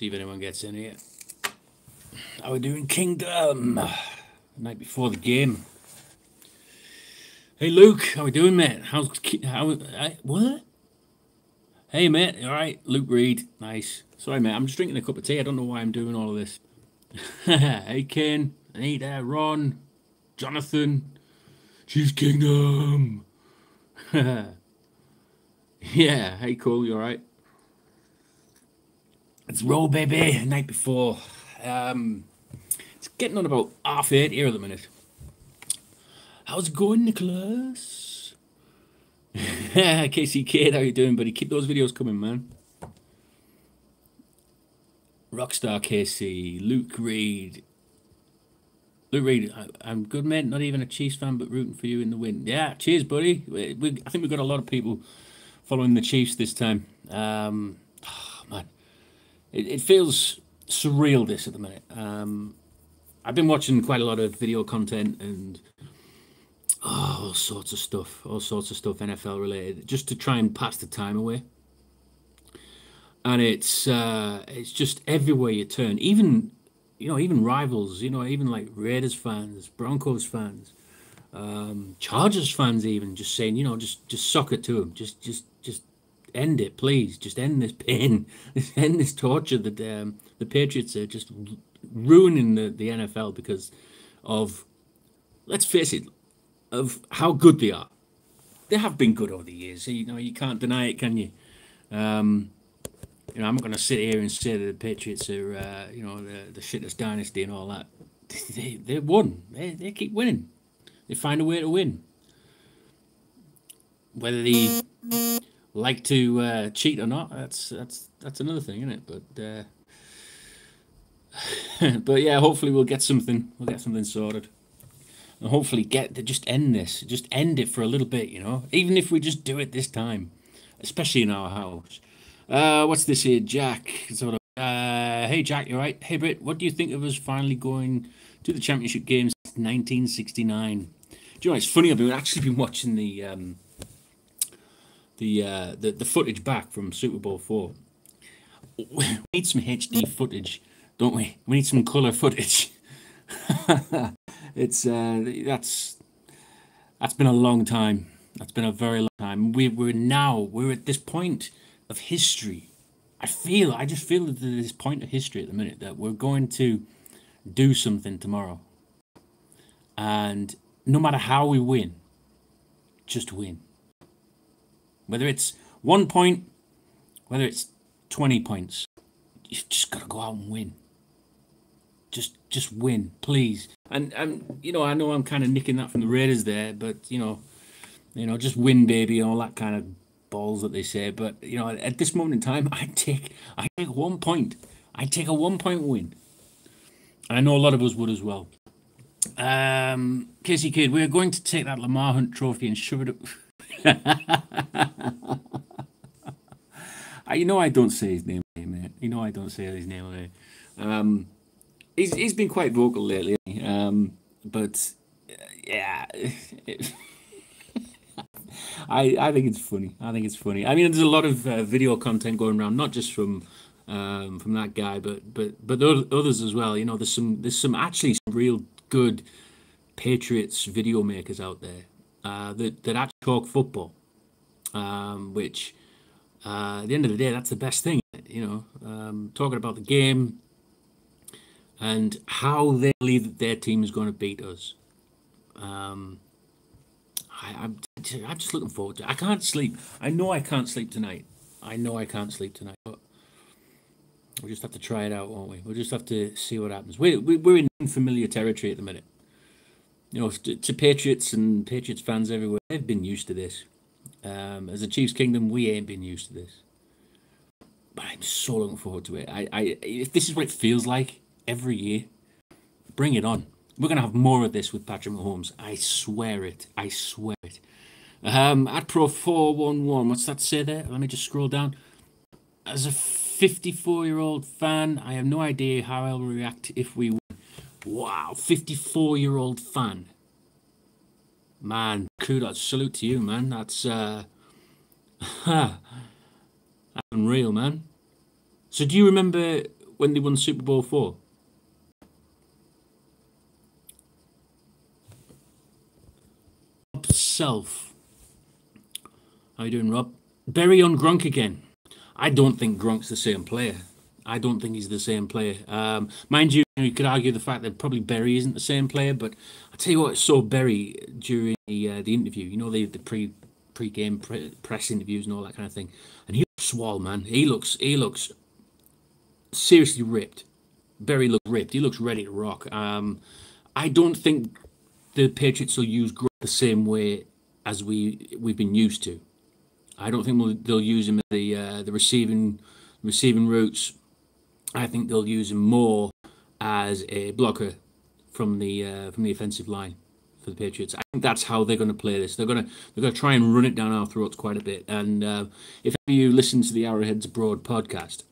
See if anyone gets in here. How we doing, Kingdom? Night before the game. Hey, Luke. How we doing, mate? What? Hey, mate. All right, Luke Reed. Nice. Sorry, mate. I'm just drinking a cup of tea. I don't know why I'm doing all of this. Hey, Ken. Anita, Ron, Jonathan, Chiefs Kingdom. Yeah. Hey, cool. You all right? Let's roll, baby. Night before. It's getting on about 8:30 here at the minute. How's it going, Nicholas? Casey Kid, how you doing, buddy? Keep those videos coming, man. Rockstar Casey, Luke Reed. Luke Reed, I'm good, mate. Not even a Chiefs fan, but rooting for you in the win. Yeah, cheers, buddy. I think we've got a lot of people following the Chiefs this time. Man, it feels surreal this at the minute. I've been watching quite a lot of video content and all sorts of stuff NFL related, just to try and pass the time away. And it's just everywhere you turn, even rivals, even like Raiders fans, Broncos fans, Chargers fans, even just saying, just suck it to them, just end it, please, just end this pain, end this torture that the Patriots are just ruining the NFL because of, let's face it, of how good they are. They have been good over the years. You can't deny it, can you? I'm not going to sit here and say that the Patriots are, the shittest dynasty and all that. They won. They keep winning. They find a way to win. Whether they like to cheat or not, that's another thing, isn't it? But but yeah, hopefully we'll get something. We'll get something sorted. And hopefully just end this. Just end it for a little bit, Even if we just do it this time. Especially in our house. What's this here, Jack? Hey, Jack, you right? Hey, Britt, what do you think of us finally going to the championship games 1969? Do you know, it's funny, I've actually been watching the footage back from Super Bowl 4. We need some HD footage, don't we? We need some colour footage. It's that's been a long time. That's been a very long time. We're at this point of history. I just feel at this point of history at the minute that we're going to do something tomorrow. And no matter how we win, just win. Whether it's 1 point, whether it's 20 points, you've just got to go out and win. Just win, please. And I know I'm kind of nicking that from the Raiders there, but just win, baby, and all that kind of balls that they say. But at this moment in time, I take 1 point. I take a 1 point win. And I know a lot of us would as well. Casey Kid, we're going to take that Lamar Hunt trophy and shove it up. I don't say his name, mate. I don't say his name. He's been quite vocal lately, but yeah, I think it's funny. I mean, there's a lot of video content going around, not just from that guy, but others as well. There's some actually some real good Patriots video makers out there that actually talk football, which at the end of the day, that's the best thing. Talking about the game and how they believe that their team is going to beat us. I'm just looking forward to it. I can't sleep. I know I can't sleep tonight. But we'll just have to try it out, won't we? We'll just have to see what happens. We're in unfamiliar territory at the minute. To Patriots and Patriots fans everywhere, they've been used to this. As a Chiefs Kingdom, we ain't been used to this. But I'm so looking forward to it. If this is what it feels like every year, bring it on. We're going to have more of this with Patrick Mahomes. I swear it. At Pro 411, what's that say there? Let me just scroll down. As a 54-year-old fan, I have no idea how I'll react if we win. Wow, 54-year-old fan. Man, kudos, salute to you, man. That's unreal, man. So do you remember when they won Super Bowl 4. Self. How you doing, Rob? Berry on Gronk again. I don't think Gronk's the same player. I don't think he's the same player. Mind you, you could argue the fact that probably Berry isn't the same player, but I tell you what, I saw Berry during the interview. You know, the pre-game press interviews and all that kind of thing, and he looks swole, man. He looks seriously ripped. Berry looks ripped. He looks ready to rock. I don't think the Patriots will use Gronk the same way as we've been used to. I don't think they'll use him at the receiving routes. I think they'll use him more as a blocker from the offensive line for the Patriots. I think that's how they're going to play this. They're going to try and run it down our throats quite a bit. And if you listen to the Arrowheads Abroad podcast,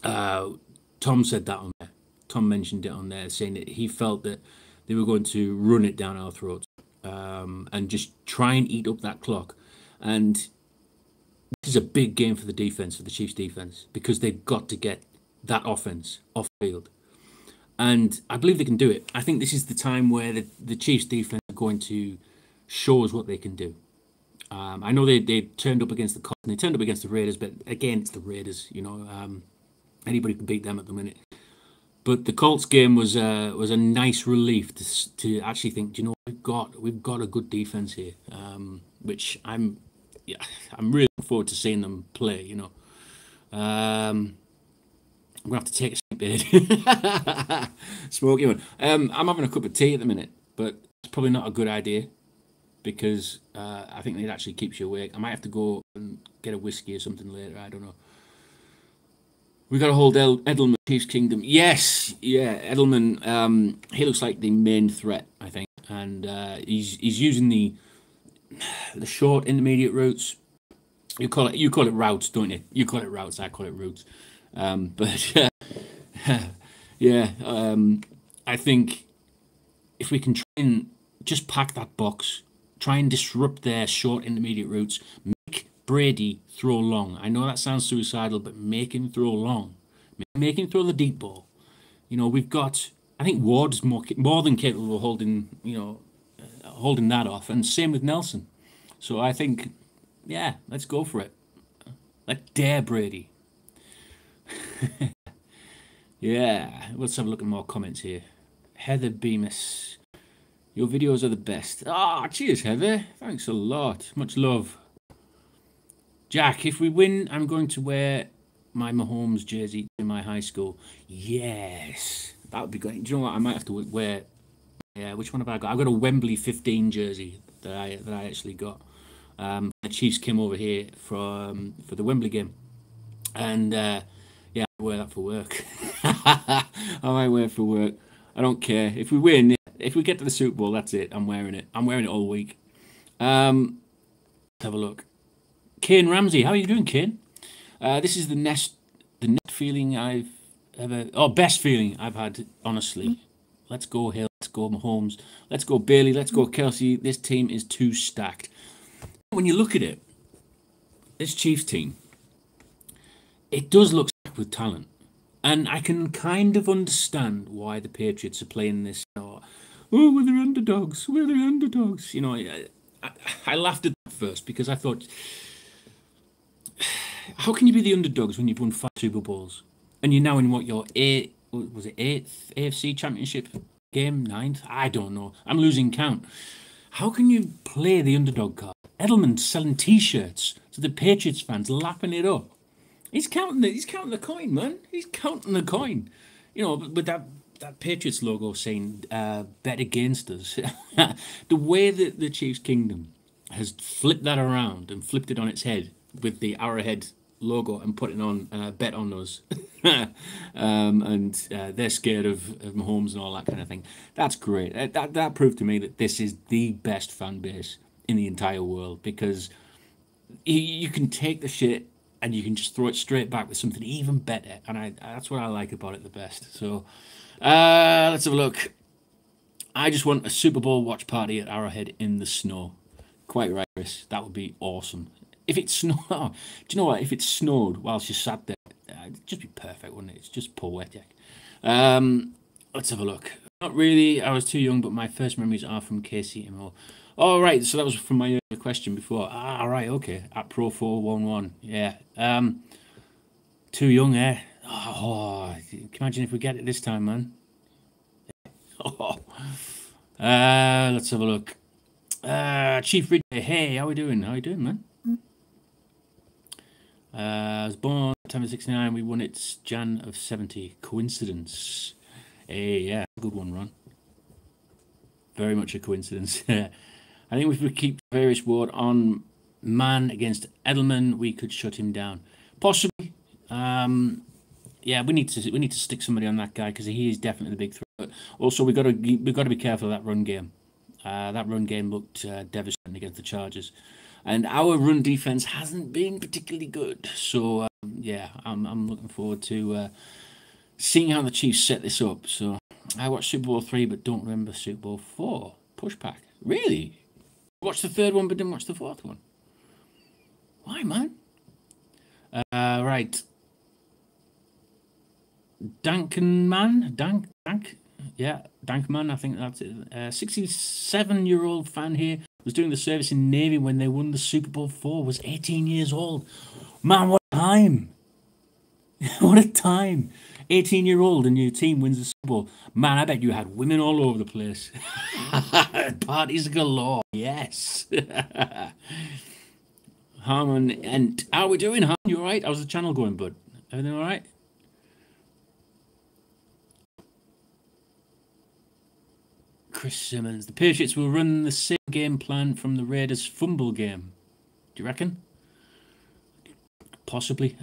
Tom said that on there. Tom mentioned it on there, saying that he felt that they were going to run it down our throats and just try and eat up that clock. And this is a big game for the defense, for the Chiefs defense, because they've got to get that offense off field. And I believe they can do it. I think this is the time where the Chiefs defense are going to show us what they can do. I know they turned up against the Colts and they turned up against the Raiders, but again, it's the Raiders. You know, anybody can beat them at the minute. But the Colts game was a nice relief to actually think, you know, we've got a good defense here, which I'm really looking forward to seeing them play. You know, I'm gonna have to take a sleep aid. Smoky one. I'm having a cup of tea at the minute, but it's probably not a good idea because I think it actually keeps you awake. I might have to go and get a whiskey or something later. I don't know. We got to hold Edelman, Chiefs Kingdom. Yes, yeah, Edelman. He looks like the main threat, I think, and he's using the short intermediate routes. You call it routes, don't you? You call it routes. I call it routes. But yeah, I think if we can try and just pack that box, try and disrupt their short intermediate routes, make Brady throw long. I know that sounds suicidal, but make him throw long. Make him throw the deep ball. You know, we've got. I think Ward's more than capable of holding that off, and same with Nelson. So I think, yeah, let's go for it. Let's dare Brady. Yeah, let's have a look at more comments here. Heather Bemis, your videos are the best. Cheers, Heather. Thanks a lot. Much love. Jack, if we win, I'm going to wear my Mahomes jersey in my high school. Yes, that would be great. Do you know what? I might have to wear. Yeah, which one have I got? I've got a Wembley 15 jersey that I actually got. The Chiefs came over here for the Wembley game, and yeah, I wear that for work. I might wear it for work. I don't care if we win. If we get to the Super Bowl, that's it. I'm wearing it. I'm wearing it all week. Let's have a look. Kane Ramsey, how are you doing, Kane? This is the best feeling I've had, honestly. Let's go Hill, let's go Mahomes, let's go Bailey, let's go Kelsey. This team is too stacked. When you look at it, this Chiefs team, it does look stacked with talent. And I can kind of understand why the Patriots are playing this. We're the underdogs. We're the underdogs. You know, I laughed at that first because I thought, how can you be the underdogs when you've won 5 Super Bowls and you're now in your eighth AFC Championship game, 9th? I don't know. I'm losing count. How can you play the underdog card? Edelman's selling T-shirts to the Patriots fans, lapping it up. He's counting the coin, man. He's counting the coin. You know, with that Patriots logo saying "Bet against us." The way that the Chiefs Kingdom has flipped that around and flipped it on its head with the Arrowhead logo and put it on "Bet on us," and they're scared of Mahomes and all that kind of thing. That's great. That proved to me that this is the best fan base in the entire world because you can take the shit and you can just throw it straight back with something even better. And that's what I like about it the best. So let's have a look. I just want a Super Bowl watch party at Arrowhead in the snow. Quite right, Chris. That would be awesome. If it snowed, do you know what? If it snowed whilst you sat there, it'd just be perfect, wouldn't it? It's just poetic. Let's have a look. Not really. I was too young, but my first memories are from KCMO. Oh, right. So that was from my earlier question before. Ah, right. Okay. At Pro 411. Yeah. Too young, eh? Oh, can you imagine if we get it this time, man? Oh. Let's have a look. Chief Ridgway. Hey, how we doing? How you doing, man? I was born September 69. We won it Jan of 70. Coincidence. Hey, yeah. Good one, Ron. Very much a coincidence. I think if we keep Various Ward on man against Edelman, we could shut him down. Possibly. Yeah, we need to stick somebody on that guy because he is definitely the big threat. But also, we got to be careful of that run game. That run game looked devastating against the Chargers, and our run defense hasn't been particularly good. So yeah, I'm looking forward to seeing how the Chiefs set this up. So I watched Super Bowl 3, but don't remember Super Bowl 4 pushback. Really? Watched the third one, but didn't watch the fourth one. Why, man? Right. Dankman, yeah, Dankman, I think that's it. 67-year-old fan here was doing the service in Navy when they won the Super Bowl 4, was 18 years old. Man, what a time! What a time! 18-year-old and your team wins the Super Bowl. Man, I bet you had women all over the place. Parties galore, yes. Harmon, and how are we doing, Harmon? You alright? How's the channel going, bud? Everything alright? Chris Simmons. The Patriots will run the same game plan from the Raiders' fumble game. Do you reckon? Possibly.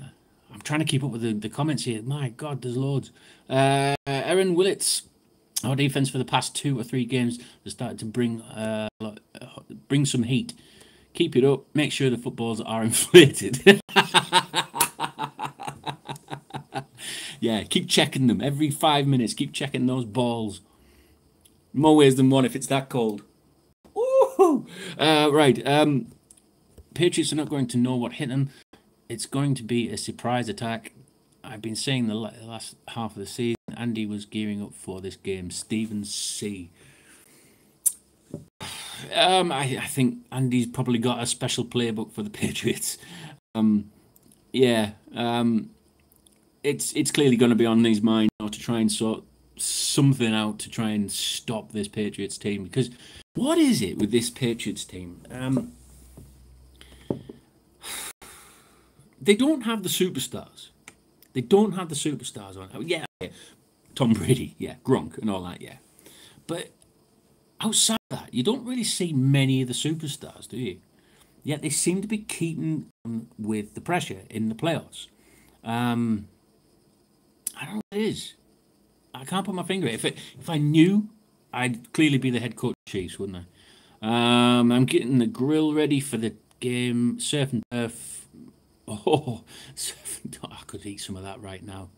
I'm trying to keep up with the comments here. My God, there's loads. Aaron Willits. Our defense for the past 2 or 3 games has started to bring some heat. Keep it up. Make sure the footballs are inflated. Yeah, keep checking them. Every 5 minutes, keep checking those balls. More ways than one if it's that cold. Woo! Right. Patriots are not going to know what hit them. It's going to be a surprise attack. I've been saying the last half of the season. Andy was gearing up for this game. Stephen C. I think Andy's probably got a special playbook for the Patriots. Yeah. It's clearly going to be on his mind now to try and sort something out to try and stop this Patriots team. Because what is it with this Patriots team? They don't have the superstars. They don't have the superstars on. Yeah, Tom Brady, yeah, Gronk and all that, yeah. But outside that, you don't really see many of the superstars, do you? Yet they seem to be keeping with the pressure in the playoffs. I don't know what it is. I can't put my finger on it. If I knew, I'd clearly be the head coach of the Chiefs, wouldn't I? I'm getting the grill ready for the game. Surf and turf. Oh, surf and turf. I could eat some of that right now.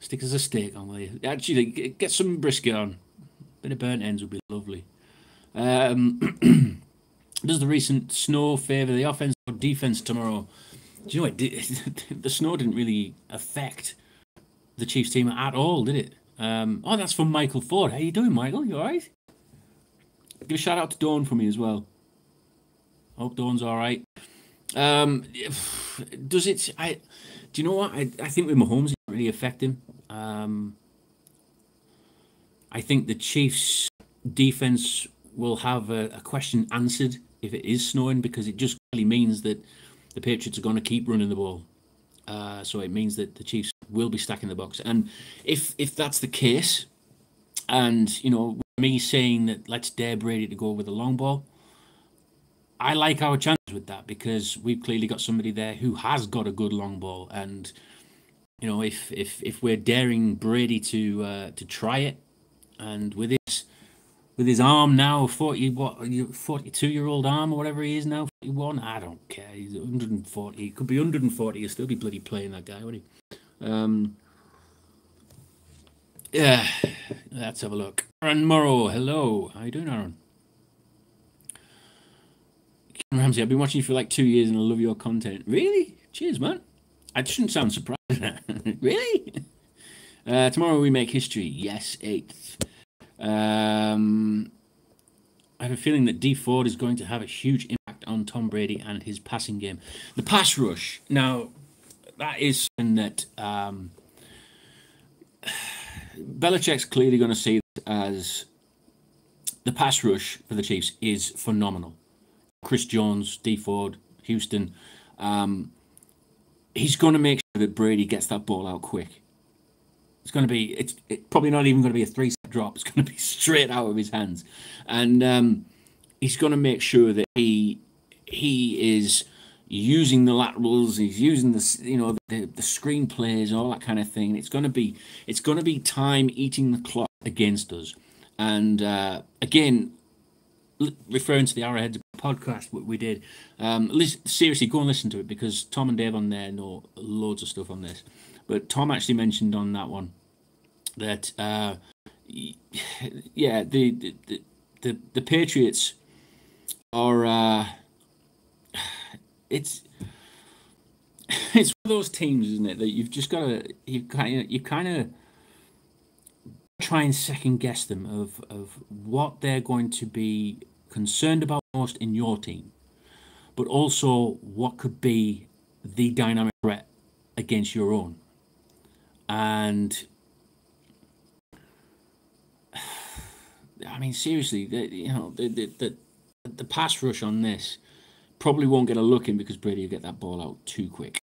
Stick as a steak on, will you? Actually, get some brisket on. Bit of burnt ends would be lovely. Does the recent snow favour the offense or defense tomorrow? Do you know what? The snow didn't really affect the Chiefs team at all, did it? Oh, that's from Michael Ford. How you doing, Michael? You all right? Give a shout out to Dawn for me as well. Hope Dawn's all right. Does it? Do you know what? I think with Mahomes, it didn't really affect him. I think the Chiefs' defense will have a question answered if it is snowing, because it just really means that the Patriots are going to keep running the ball. So it means that the Chiefs will be stacking the box. And if that's the case, and, you know, me saying that let's dare Brady to go with a long ball, I like our chances with that, because we've clearly got somebody there who has got a good long ball. And, you know, if we're daring Brady to try it, and with his arm now, 42-year-old arm or whatever he is now, 41, I don't care. He's 140. He could be 140. He'll still be bloody playing, that guy, wouldn't he? Yeah, let's have a look. Aaron Morrow, hello. How you doing, Aaron? Ken Ramsey, I've been watching you for like 2 years and I love your content. Really? Cheers, man. I shouldn't sound surprised. Really? Tomorrow we make history. Yes, 8th. I have a feeling that D Ford is going to have a huge impact on Tom Brady and his passing game. The pass rush. Now, that is something that Belichick's clearly going to see as the pass rush for the Chiefs is phenomenal. Chris Jones, D Ford, Houston. He's going to make sure that Brady gets that ball out quick. It's going to be, it's probably not even going to be a 3-step drop. It's going to be straight out of his hands. And he's going to make sure that he is using the laterals, he's using the screen plays, all that kind of thing. It's going to be time eating the clock against us. And again, referring to the Arrowheads podcast we did, seriously go and listen to it, because Tom and Dave on there know loads of stuff on this. But Tom actually mentioned on that one that yeah, the Patriots are it's one of those teams, isn't it, that you've just got to you kind of try and second guess them of what they're going to be concerned about most in your team, but also what could be the dynamic threat against your own. And I mean, seriously, the pass rush on this probably won't get a look in, because Brady will get that ball out too quick.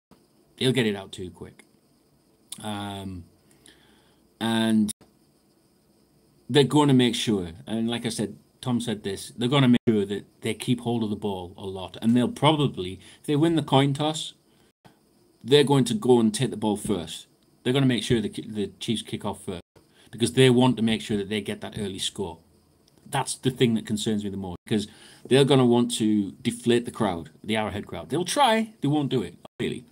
He'll get it out too quick. And they're going to make sure, and like I said, Tom said this, they're going to make sure that they keep hold of the ball a lot. And they'll probably, if they win the coin toss, they're going to go and take the ball first. They're going to make sure the Chiefs kick off first, because they want to make sure that they get that early score. That's the thing that concerns me the most, because they're going to want to deflate the crowd, the Arrowhead crowd. They'll try, they won't do it, really.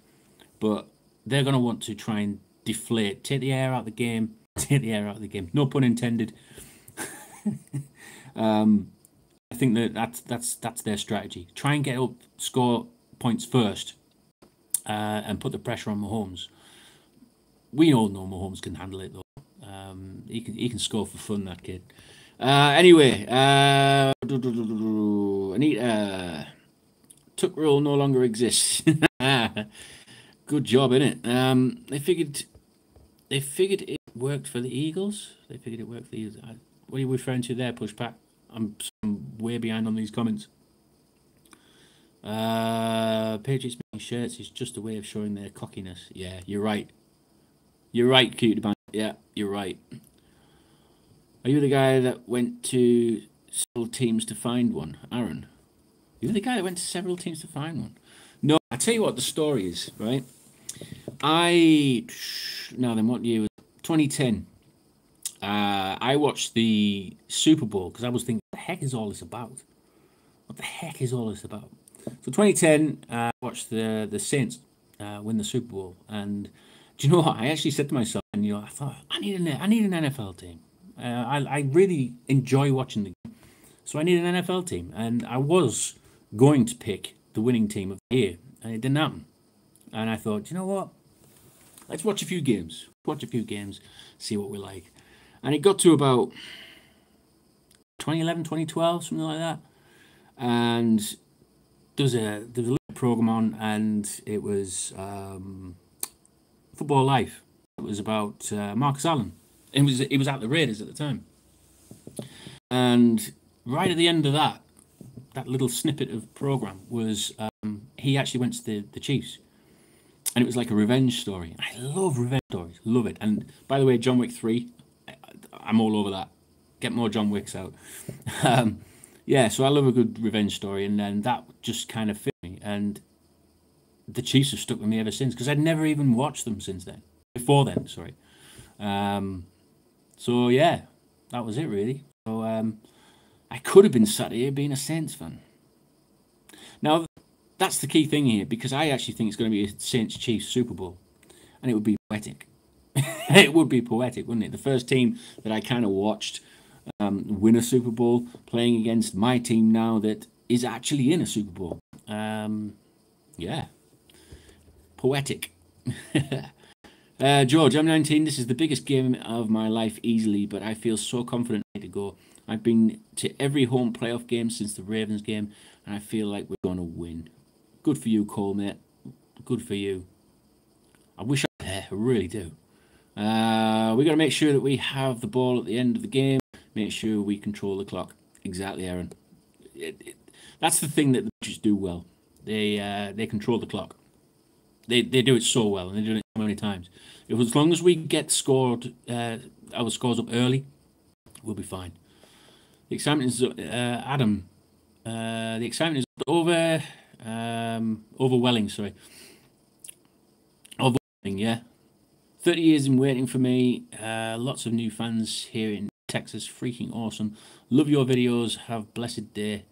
But they're going to want to try and deflate, take the air out of the game, no pun intended. I think that's their strategy. Try and get up, score points first, and put the pressure on Mahomes. We all know Mahomes can handle it, though. He can score for fun, that kid. Anyway, Anita, Tuck rule no longer exists. Good job, innit? They figured it worked for the Eagles. What are you referring to there, Pushback? I'm way behind on these comments. Patriots making shirts is just a way of showing their cockiness. Yeah, you're right. You're right, Cutie Band. Yeah, you're right. Are you the guy that went to several teams to find one, Aaron? You're the guy that went to several teams to find one? No, I tell you what the story is, right? Now then, what year was it? 2010. I watched the Super Bowl, because I was thinking, what the heck is all this about? What the heck is all this about? So 2010, I watched the Saints win the Super Bowl, and do you know what? I actually said to myself, and I thought, I need an NFL team. I really enjoy watching the game, so I need an NFL team, and I was going to pick the winning team of the year, and it didn't happen. And I thought, you know what? Let's watch a few games. See what we like. And it got to about 2011, 2012, something like that. And there was a little program on, and it was Football Life. It was about Marcus Allen. It was at the Raiders at the time. And right at the end of that little snippet of program was he actually went to the Chiefs. And it was like a revenge story. I love revenge stories. Love it. And by the way, John Wick 3, I'm all over that. Get more John Wicks out. Yeah, so I love a good revenge story. And then that just kind of fit me. And the Chiefs have stuck with me ever since, because I'd never even watched them since then. Before then, sorry. So, yeah, that was it, really. So, I could have been sat here being a Saints fan. Now, that's the key thing here, because I actually think it's going to be a Saints-Chiefs Super Bowl. And it would be poetic. It would be poetic, wouldn't it? The first team that I kind of watched win a Super Bowl, playing against my team now that is actually in a Super Bowl. Yeah. Poetic. George, I'm 19. This is the biggest game of my life easily, but I feel so confident to go. I've been to every home playoff game since the Ravens game, and I feel like we're going to win. Good for you, Cole, mate. Good for you. I wish I could. I really do. We got to make sure that we have the ball at the end of the game. Make sure we control the clock. Exactly, Aaron. That's the thing that the Patriots do well. They control the clock. They do it so well, and they've done it so many times. As long as we get our scores up early, we'll be fine. The excitement is Adam. The excitement is overwhelming. Sorry, overwhelming. Yeah, 30 years in waiting for me. Lots of new fans here in Texas. Freaking awesome. Love your videos. Have a blessed day.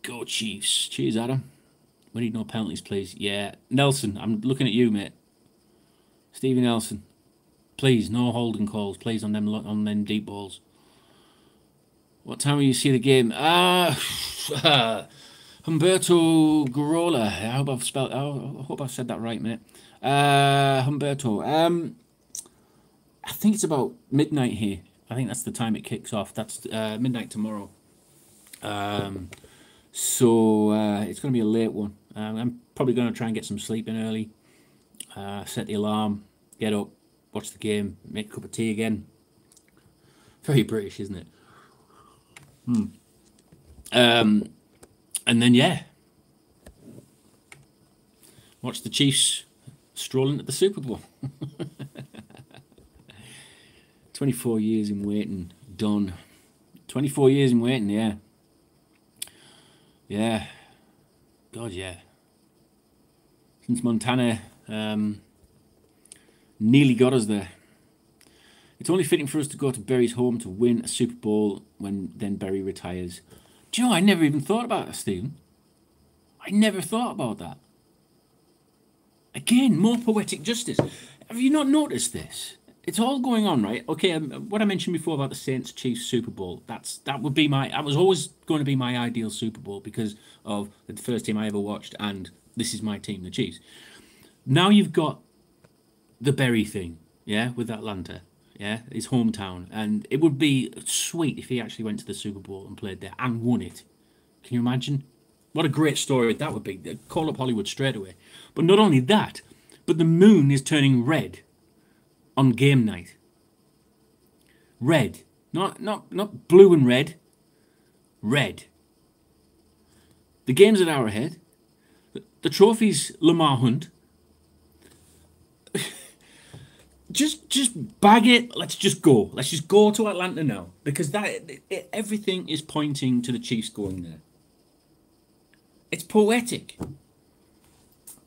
Go Chiefs. Cheers, Adam. We need no penalties, please. Yeah, Nelson, I'm looking at you, mate. Stevie Nelson, please, no holding calls, please, on them deep balls. What time will you see the game? Humberto Garola. I hope I've said that right, mate. Humberto. I think it's about midnight here. I think that's the time it kicks off. That's midnight tomorrow. So it's going to be a late one. I'm probably going to try and get some sleep in early. Set the alarm, get up, watch the game, make a cup of tea again. Very British, isn't it? And then, yeah, watch the Chiefs stroll into the Super Bowl. 24 years in waiting, done. 24 years in waiting, yeah. Yeah. God, yeah. Since Montana nearly got us there. It's only fitting for us to go to Berry's home to win a Super Bowl when then Berry retires. Do you know, I never even thought about that, Stephen. I never thought about that. Again, more poetic justice. Have you not noticed this? It's all going on, right? Okay, what I mentioned before about the Saints Chiefs Super Bowl, that would be that was always going to be my ideal Super Bowl because of the first team I ever watched, and this is my team, the Chiefs. Now you've got the Berry thing, yeah, with Atlanta, yeah, his hometown, and it would be sweet if he actually went to the Super Bowl and played there and won it. Can you imagine? What a great story that would be. They'd call up Hollywood straight away. But not only that, but the moon is turning red on game night. Red. Not blue and red. Red. The game's at Arrowhead. The trophy's Lamar Hunt. Just bag it. Let's just go. Let's just go to Atlanta now. Because everything is pointing to the Chiefs going there. It's poetic.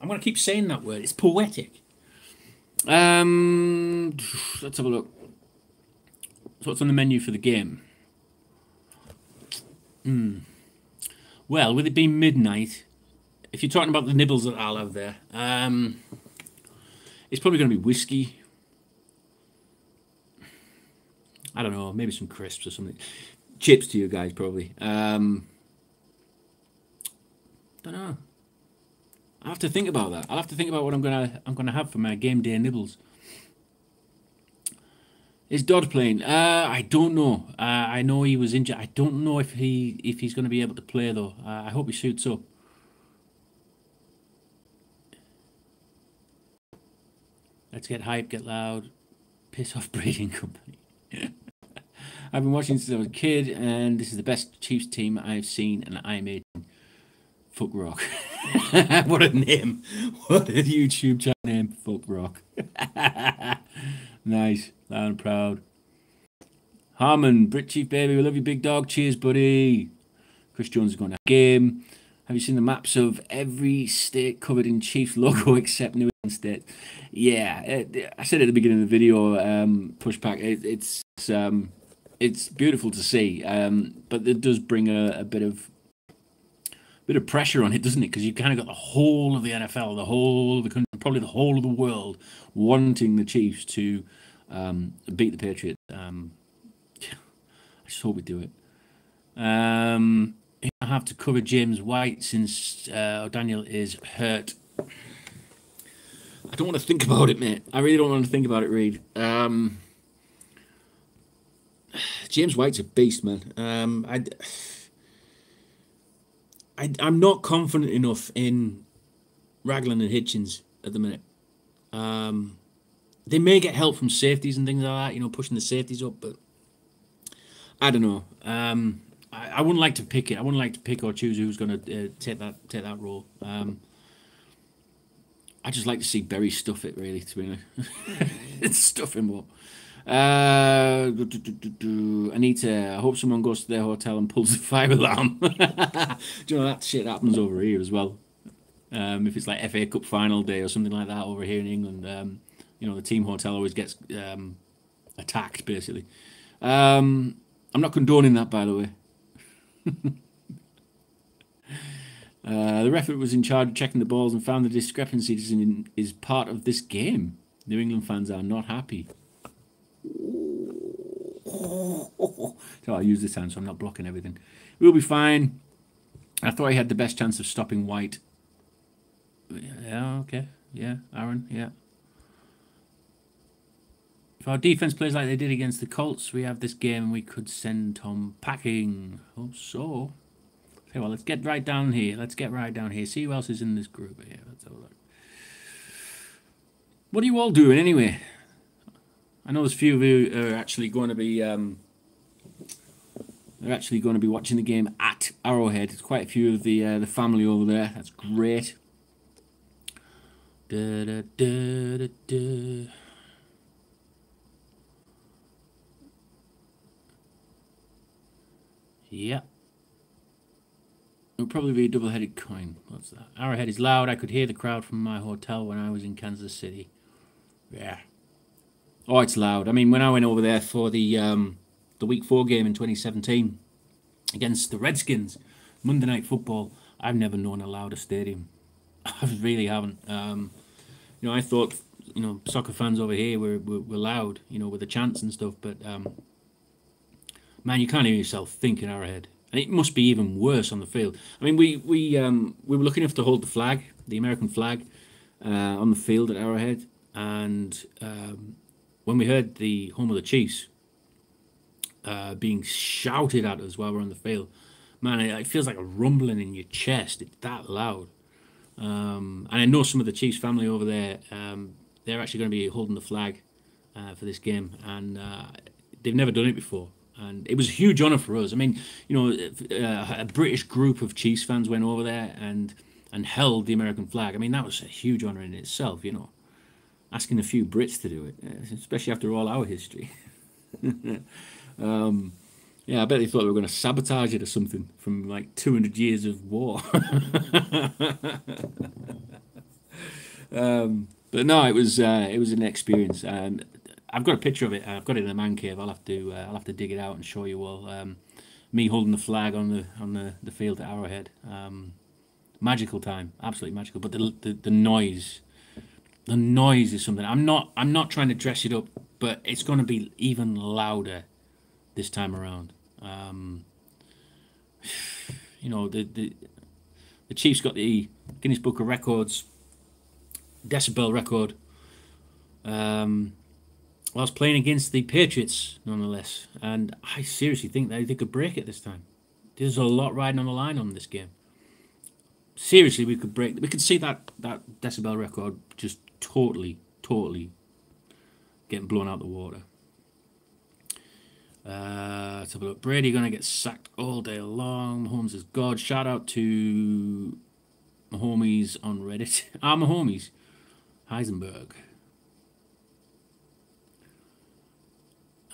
I'm going to keep saying that word. It's poetic. Let's have a look. So what's on the menu for the game? Well, with it being midnight, if you're talking about the nibbles that I'll have there, it's probably going to be whiskey. I don't know, maybe some crisps or something. Chips to you guys, probably. Don't know. I'll have to think about that. I'll have to think about what I'm gonna have for my game day nibbles. Is Dodd playing? I don't know. I know he was injured. I don't know if he's going to be able to play though. I hope he suits up. Let's get hype, get loud, piss off breeding company. I've been watching since I was a kid, and this is the best Chiefs team I've seen, and I'm a Fuck Rock. What a name. What a YouTube channel name. Fuck Rock. Nice. Loud and proud. Harmon, Brit Chief baby, we love you, big dog. Cheers, buddy. Chris Jones is going to game. Have you seen the maps of every state covered in Chiefs logo except New England State? Yeah, I said at the beginning of the video, pushback. It's beautiful to see, but it does bring a bit of pressure on it, doesn't it? Because you've kind of got the whole of the NFL, the whole of the country, probably the whole of the world wanting the Chiefs to beat the Patriots. I just hope we do it. I have to cover James White since Daniel is hurt. I don't want to think about it, mate. I really don't want to think about it, Reed. James White's a beast, man. I'm not confident enough in Raglan and Hitchens at the minute. They may get help from safeties and things like that, you know, pushing the safeties up, but I don't know. I wouldn't like to pick it. I wouldn't like to pick or choose who's going to take that role. I just like to see Berry stuff it, really, to be honest. Stuff him up. Anita, I hope someone goes to their hotel and pulls the fire alarm. Do you know that shit happens over here as well? If it's like FA Cup final day or something like that over here in England, you know, the team hotel always gets attacked, basically. I'm not condoning that, by the way. The referee was in charge of checking the balls and found the discrepancies is part of this game. New England fans are not happy. So I'll use this hand so I'm not blocking everything. We'll be fine. I thought he had the best chance of stopping White. Yeah, okay. Yeah, Aaron, yeah. If our defense plays like they did against the Colts, we have this game and we could send Tom packing. Hope so. Okay, well, let's get right down here. See who else is in this group here. Let's have a look. What are you all doing anyway? I know there's a few of you are actually going to be watching the game at Arrowhead. There's quite a few of the family over there. That's great. Yeah. It'll probably be a double-headed coin. What's that? Arrowhead is loud. I could hear the crowd from my hotel when I was in Kansas City. Yeah. Oh, it's loud. I mean, when I went over there for the Week 4 game in 2017 against the Redskins, Monday Night Football, I've never known a louder stadium. I really haven't. You know, I thought, you know, soccer fans over here were loud, you know, with the chants and stuff, but man, you can't hear yourself think in Arrowhead. And it must be even worse on the field. I mean, we were lucky enough to hold the flag, the American flag, on the field at Arrowhead. And when we heard the home of the Chiefs being shouted at us while we're on the field, man, it feels like a rumbling in your chest. It's that loud. And I know some of the Chiefs family over there, they're actually going to be holding the flag for this game. And they've never done it before. And it was a huge honour for us. I mean, you know, a British group of Chiefs fans went over there and held the American flag. I mean, that was a huge honour in itself, you know. Asking a few Brits to do it, especially after all our history. Yeah, I bet they thought we were going to sabotage it or something from like 200 years of war. But no, it was an experience. I've got a picture of it. I've got it in the man cave. I'll have to dig it out and show you all. Me holding the flag on the field at Arrowhead. Magical time, absolutely magical. But the noise is something. I'm not trying to dress it up, but it's going to be even louder this time around. You know, the Chiefs got the Guinness Book of Records decibel record. Whilst playing against the Patriots, nonetheless. And I seriously think they could break it this time. There's a lot riding on the line on this game. Seriously, we could see that decibel record just totally getting blown out the water. Let's have a look. Brady going to get sacked all day long. Mahomes is God. Shout out to Mahomes on Reddit. Mahomes. Heisenberg.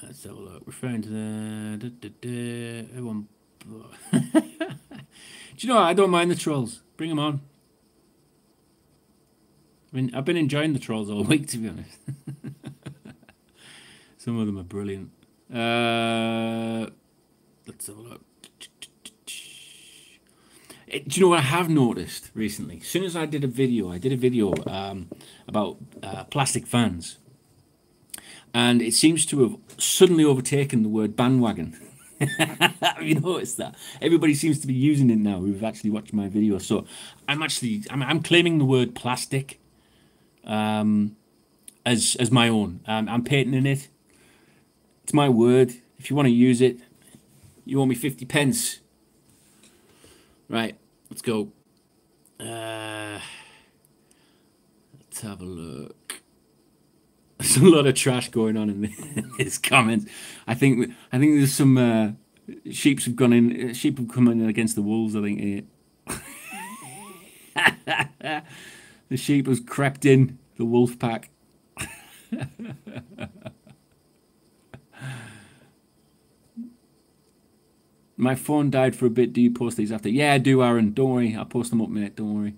Let's have a look. Referring to the everyone. Do you know what? I don't mind the trolls. Bring them on. I mean, I've been enjoying the trolls all week, to be honest. Some of them are brilliant. Let's have a look. Do you know what I have noticed recently? As soon as I did a video about plastic fans. And it seems to have suddenly overtaken the word bandwagon. Have you noticed that? Everybody seems to be using it now who've actually watched my video. So I'm claiming the word plastic. as my own. I'm patenting it. It's my word. If you want to use it, you owe me 50 pence. Right, let's go. Let's have a look. There's a lot of trash going on in his comments. I think there's some sheep have gone in. Sheep have come in against the wolves. I think the sheep has crept in the wolf pack. My phone died for a bit. Do you post these after? Yeah, I do, Aaron. Don't worry. I'll post them up, mate. Don't worry.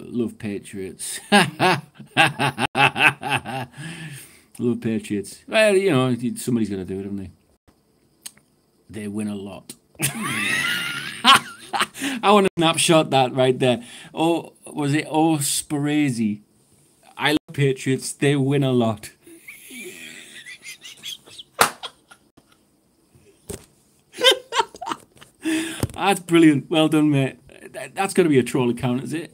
Love Patriots. Love Patriots. Well, you know, somebody's going to do it, haven't they? They win a lot. I want to snapshot that right there. Oh, was it Sparezi? I love Patriots. They win a lot. That's brilliant. Well done, mate. That's going to be a troll account, is it?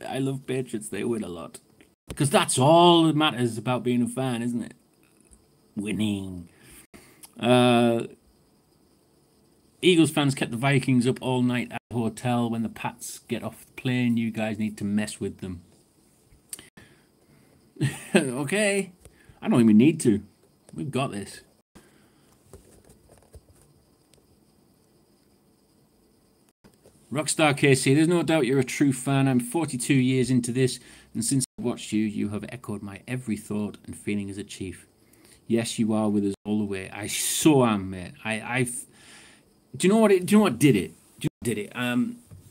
I love Patriots. They win a lot. Because that's all that matters about being a fan, isn't it? Winning. Eagles fans kept the Vikings up all night at the hotel. When the Pats get off the plane, you guys need to mess with them. Okay. I don't even need to. We've got this. Rockstar KC, there's no doubt you're a true fan. I'm 42 years into this, and since I watched you, you have echoed my every thought and feeling as a Chief. Yes, you are with us all the way. I so am, mate. Do you know what? Do you know what did it?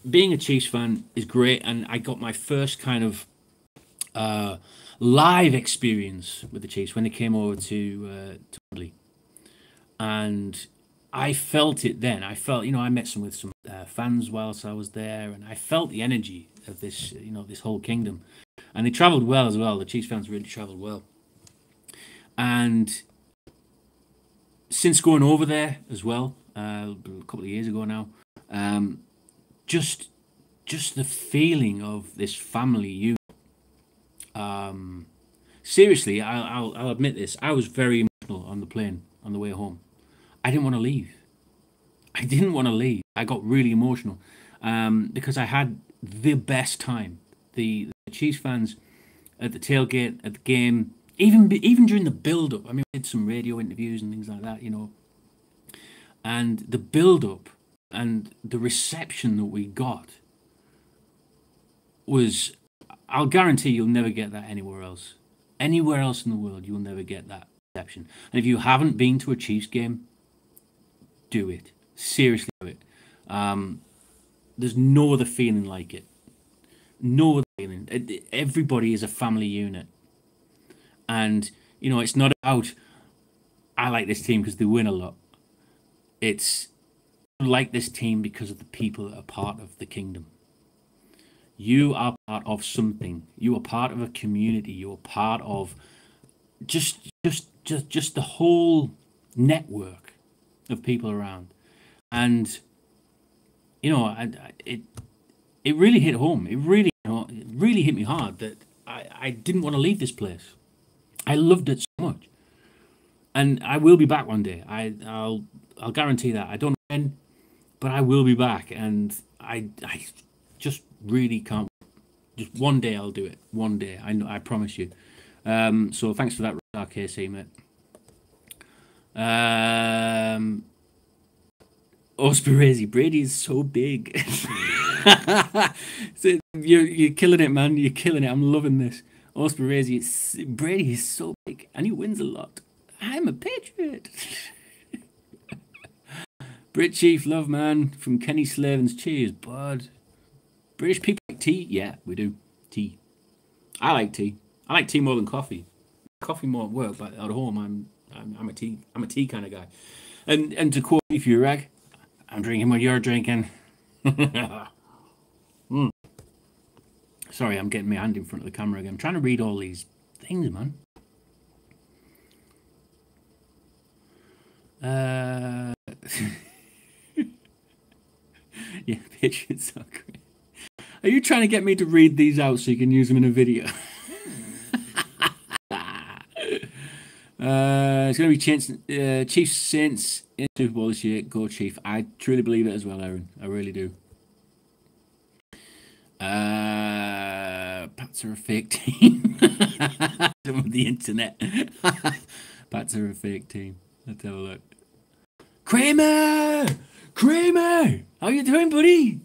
Being a Chiefs fan is great, and I got my first kind of live experience with the Chiefs when they came over to Wembley, and I felt it then. I felt, you know, I met some fans whilst I was there, and I felt the energy of this, you know, this whole kingdom. And they travelled well as well. The Chiefs fans really travelled well. And since going over there as well, a couple of years ago now, just the feeling of this family unit. Seriously, I'll admit this. I was very emotional on the plane on the way home. I didn't want to leave. I got really emotional because I had the best time. The Chiefs fans at the tailgate, at the game, even during the build-up. I mean, we did some radio interviews and things like that, you know. And the build-up and the reception that we got was, I'll guarantee you'll never get that anywhere else. Anywhere else in the world, you'll never get that reception. And if you haven't been to a Chiefs game, do it. Seriously do it. There's no other feeling like it. No other feeling. Everybody is a family unit. And, you know, it's not about, I like this team because they win a lot. It's, I like this team because of the people that are part of the kingdom. You are part of something. You are part of a community. You are part of just the whole network of people around. And, you know, it really hit home. It really, you know, it really hit me hard that I didn't want to leave this place. I loved it so much. And I will be back one day. I'll guarantee that. I don't know when, but I will be back. And I just really can't. Just one day I'll do it. One day. I promise you. So thanks for that, RKC, mate. Osprey, Brady is so big. So you're killing it, man. You're killing it. I'm loving this. Osprey, Brady is so big, and he wins a lot. I'm a Patriot. Brit Chief, love, man. From Kenny Slavens. Cheers, bud. British people like tea? Yeah, we do. Tea. I like tea. I like tea more than coffee. Coffee more at work, but at home, I'm a tea kind of guy. And to quote if you rag, I'm drinking what you're drinking. Sorry, I'm getting my hand in front of the camera again. I'm trying to read all these things, man. Yeah, Patriots are great. Are you trying to get me to read these out so you can use them in a video? It's going to be Chiefs Saints in Super Bowl this year. Go Chief. I truly believe it as well, Aaron. I really do. Pats are a fake team. Some of the internet. Pats are a fake team. Let's have a look. Kramer! How you doing, buddy?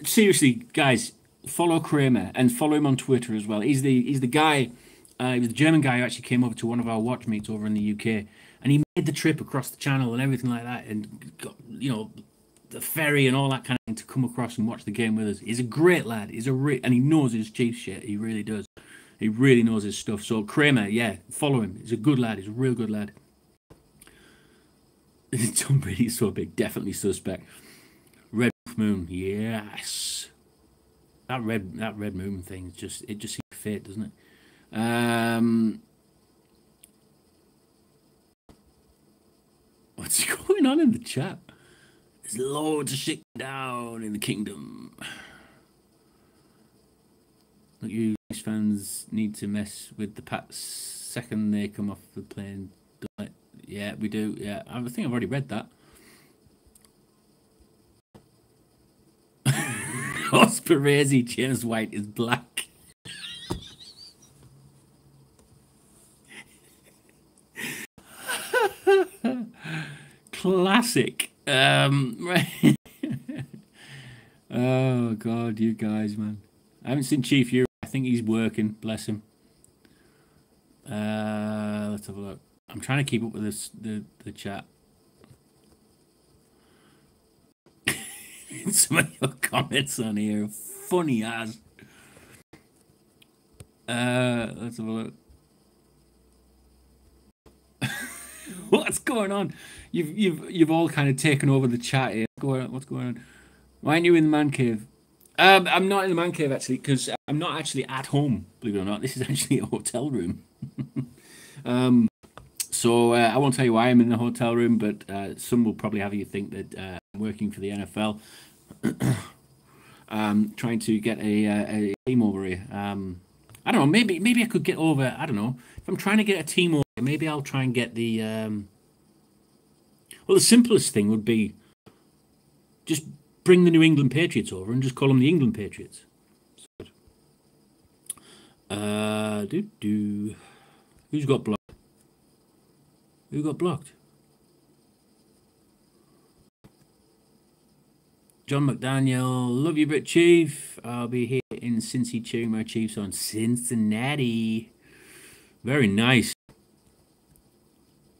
Seriously, guys, follow Kramer and follow him on Twitter as well. He's the guy. He was the German guy who actually came over to one of our watch meets over in the UK, and he made the trip across the channel and everything like that, and got, the ferry and all that kind of thing to come across and watch the game with us. He's a great lad. And he knows his Chiefs shit. He really does. He really knows his stuff. So Kramer, yeah, follow him. He's a good lad. He's a real good lad. Tom Brady's so big. Definitely suspect. Red moon, yes. That red moon thing just seems fate, doesn't it? What's going on in the chat? There's loads of shit down in the kingdom. Look, you fans need to mess with the Pats second they come off the plane. Yeah, we do. Yeah, I think I've already read that. Osprey, James White is black. Classic. Right. Oh God, you guys, man. I haven't seen Chief Hugh. I think he's working. Bless him. Let's have a look. I'm trying to keep up with this the chat. Some of your comments on here are funny as. Let's have a look. What's going on? You've all kind of taken over the chat here. What's going on? Why aren't you in the man cave? I'm not in the man cave actually because I'm not actually at home. Believe it or not, this is actually a hotel room. So I won't tell you why I'm in the hotel room, but some will probably have you think that I'm working for the NFL. Trying to get a team over here. I don't know. Maybe I could get over. I don't know. If I'm trying to get a team over, maybe I'll try and get the. Well, the simplest thing would be just bring the New England Patriots over and just call them the England Patriots. Who's got blocked? Who got blocked? John McDaniel, love you, Brit Chief. I'll be here in Cincy cheering my Chiefs on Cincinnati. Very nice.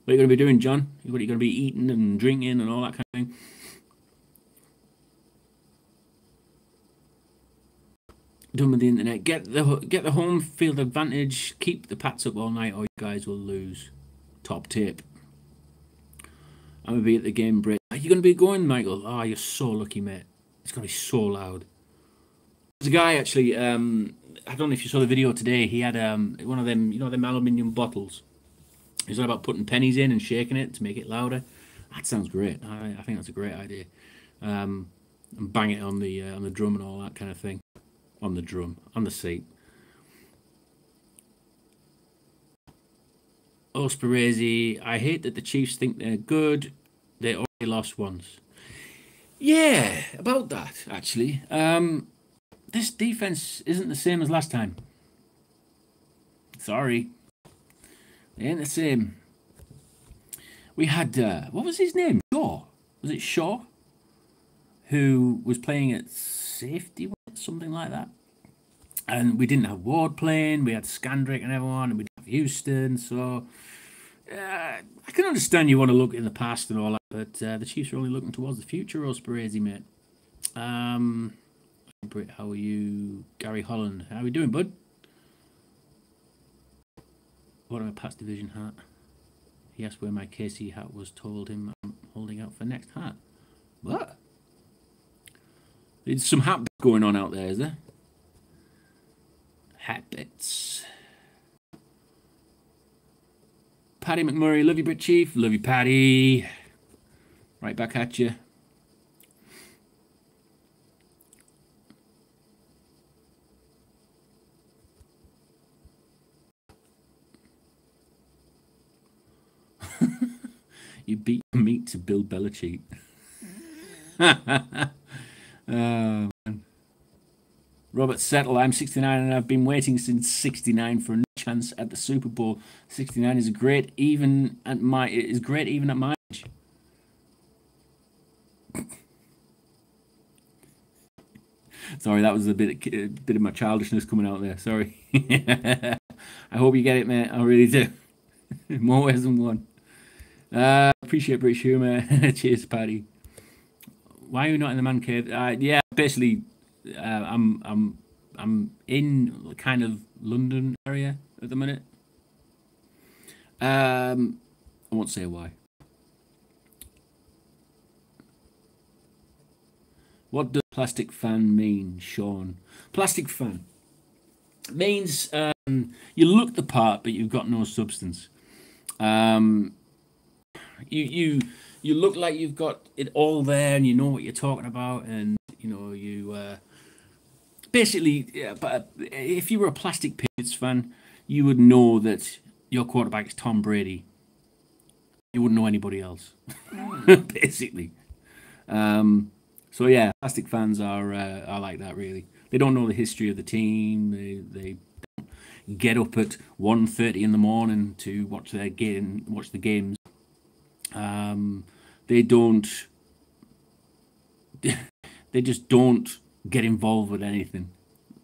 What are you going to be doing, John? What are you going to be eating and drinking and all that kind of thing? Done with the internet. Get the home field advantage. Keep the Pats up all night, or you guys will lose. Top tip. I'm going to be at the game, Brit. Are you going to be going, Michael? Oh, you're so lucky, mate. It's going to be so loud. There's a guy, actually, I don't know if you saw the video today. He had one of them, them aluminium bottles. He's all about putting pennies in and shaking it to make it louder. That sounds great. I think that's a great idea. And bang it on the drum and all that kind of thing. On the seat. Osprey, I hate that the Chiefs think they're good. They already lost once. Yeah, about that, actually. This defense isn't the same as last time. Sorry. They ain't the same. We had, what was his name? Shaw. Was it Shaw? Who was playing at safety, something like that. And we didn't have Ward playing. We had Skandrick and everyone, and we didn't have Houston. So I can understand you want to look in the past and all that, but the Chiefs are only looking towards the future. Osprey, mate. Britt, how are you? Gary Holland, how are we doing, bud? What about Pat's division hat? He asked where my KC hat was. Told him I'm holding out for next hat. What? There's some hat bits going on out there, is there? Hat bits. Paddy McMurray, love you, Brit Chief. Love you, Paddy. Right back at you. You beat meat to Bill Belichick. Man. Robert Settle, I'm 69 and I've been waiting since 69 for a chance at the Super Bowl. 69 is great even at my age. Sorry, that was a bit of my childishness coming out there. Sorry. I hope you get it, mate. I really do. More ways than one. Appreciate British humour. Cheers, Paddy. Why are you not in the man cave? Yeah, basically, I'm in kind of London area at the minute. I won't say why. What does plastic fan mean, Sean? Plastic fan means you look the part, but you've got no substance. You look like you've got it all there, and you know what you're talking about, and you know you basically. Yeah, but if you were a plastic Patriots fan, you would know that your quarterback is Tom Brady. You wouldn't know anybody else, basically. So yeah, plastic fans are like that. Really, they don't know the history of the team. They don't get up at 1:30 in the morning to watch the games. They don't. They just don't get involved with anything.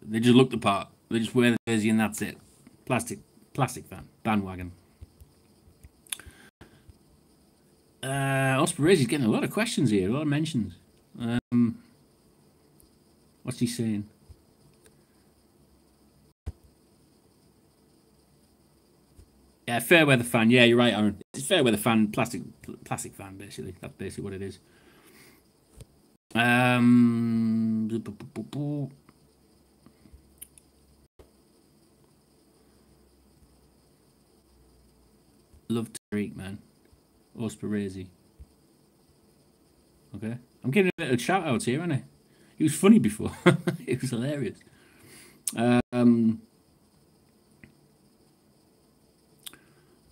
They just look the part. They just wear the jersey and that's it. Plastic fan bandwagon. Ospreay's getting a lot of questions here, a lot of mentions. What's he saying? Yeah, fair weather fan. Yeah, you're right, Aaron. It's fair weather fan, plastic fan, basically. That's basically what it is. Love Tariq, man. Ospreay. Okay. I'm getting a bit of shout outs here, aren't I? He was funny before. It was hilarious.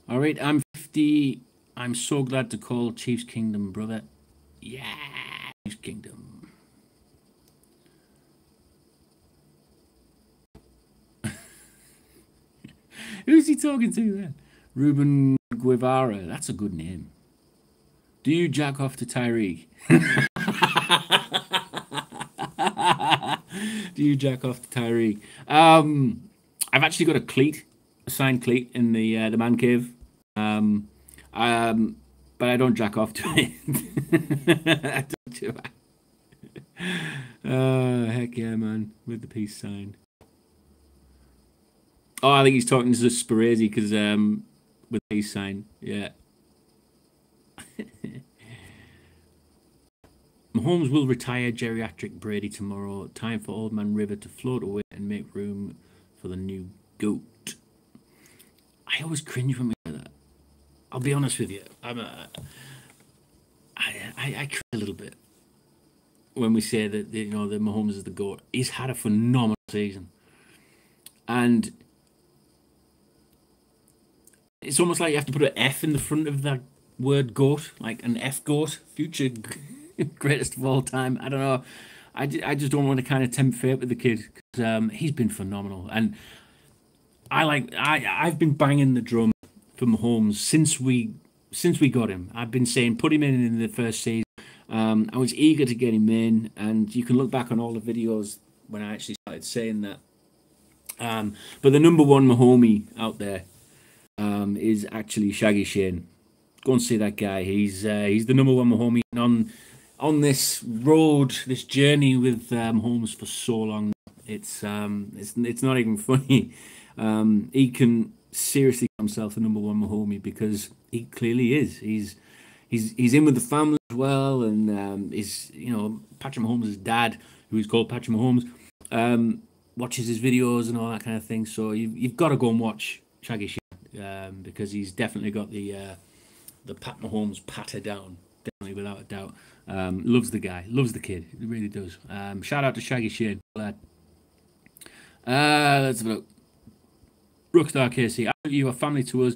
All right, I'm 50. I'm so glad to call Chiefs Kingdom, brother. Yeah, Chiefs Kingdom. Who's he talking to there? Ruben Guevara. That's a good name. Do you jack off to Tyreek? Do you jack off to Tyreek? I've actually got a signed cleat in the man cave. But I don't jack off to it. I don't do it. Heck yeah, man! With the peace sign. Oh, I think he's talking to Sperezi because with the peace sign. Yeah. Mahomes will retire geriatric Brady tomorrow. Time for Old Man River to float away and make room for the new GOAT. I always cringe when we say that. I'll be honest with you. I cringe a little bit when we say that that Mahomes is the GOAT. He's had a phenomenal season, and it's almost like you have to put an F in the front of that word GOAT, like an F GOAT, future greatest of all time. I don't know. I just don't want to kind of tempt fate with the kid because he's been phenomenal, and I've been banging the drum for Mahomes since we got him. I've been saying put him in the first season. I was eager to get him in, and you can look back on all the videos when I actually started saying that. But the number one Mahomie out there is actually Shaggy Shane. Go and see that guy. He's the number one Mahomie on this road, this journey with Mahomes for so long. It's not even funny. He can seriously call himself the number one Mahomie because he clearly is. He's in with the family as well, and Patrick Mahomes' dad, who is called Patrick Mahomes, watches his videos and all that kind of thing. So you've got to go and watch Shaggy Shane because he's definitely got the Pat Mahomes patter down, definitely without a doubt. Loves the guy, loves the kid, he really does. Shout out to Shaggy Shane, lad. Let's have a look. Rockstar KC, you are family to us.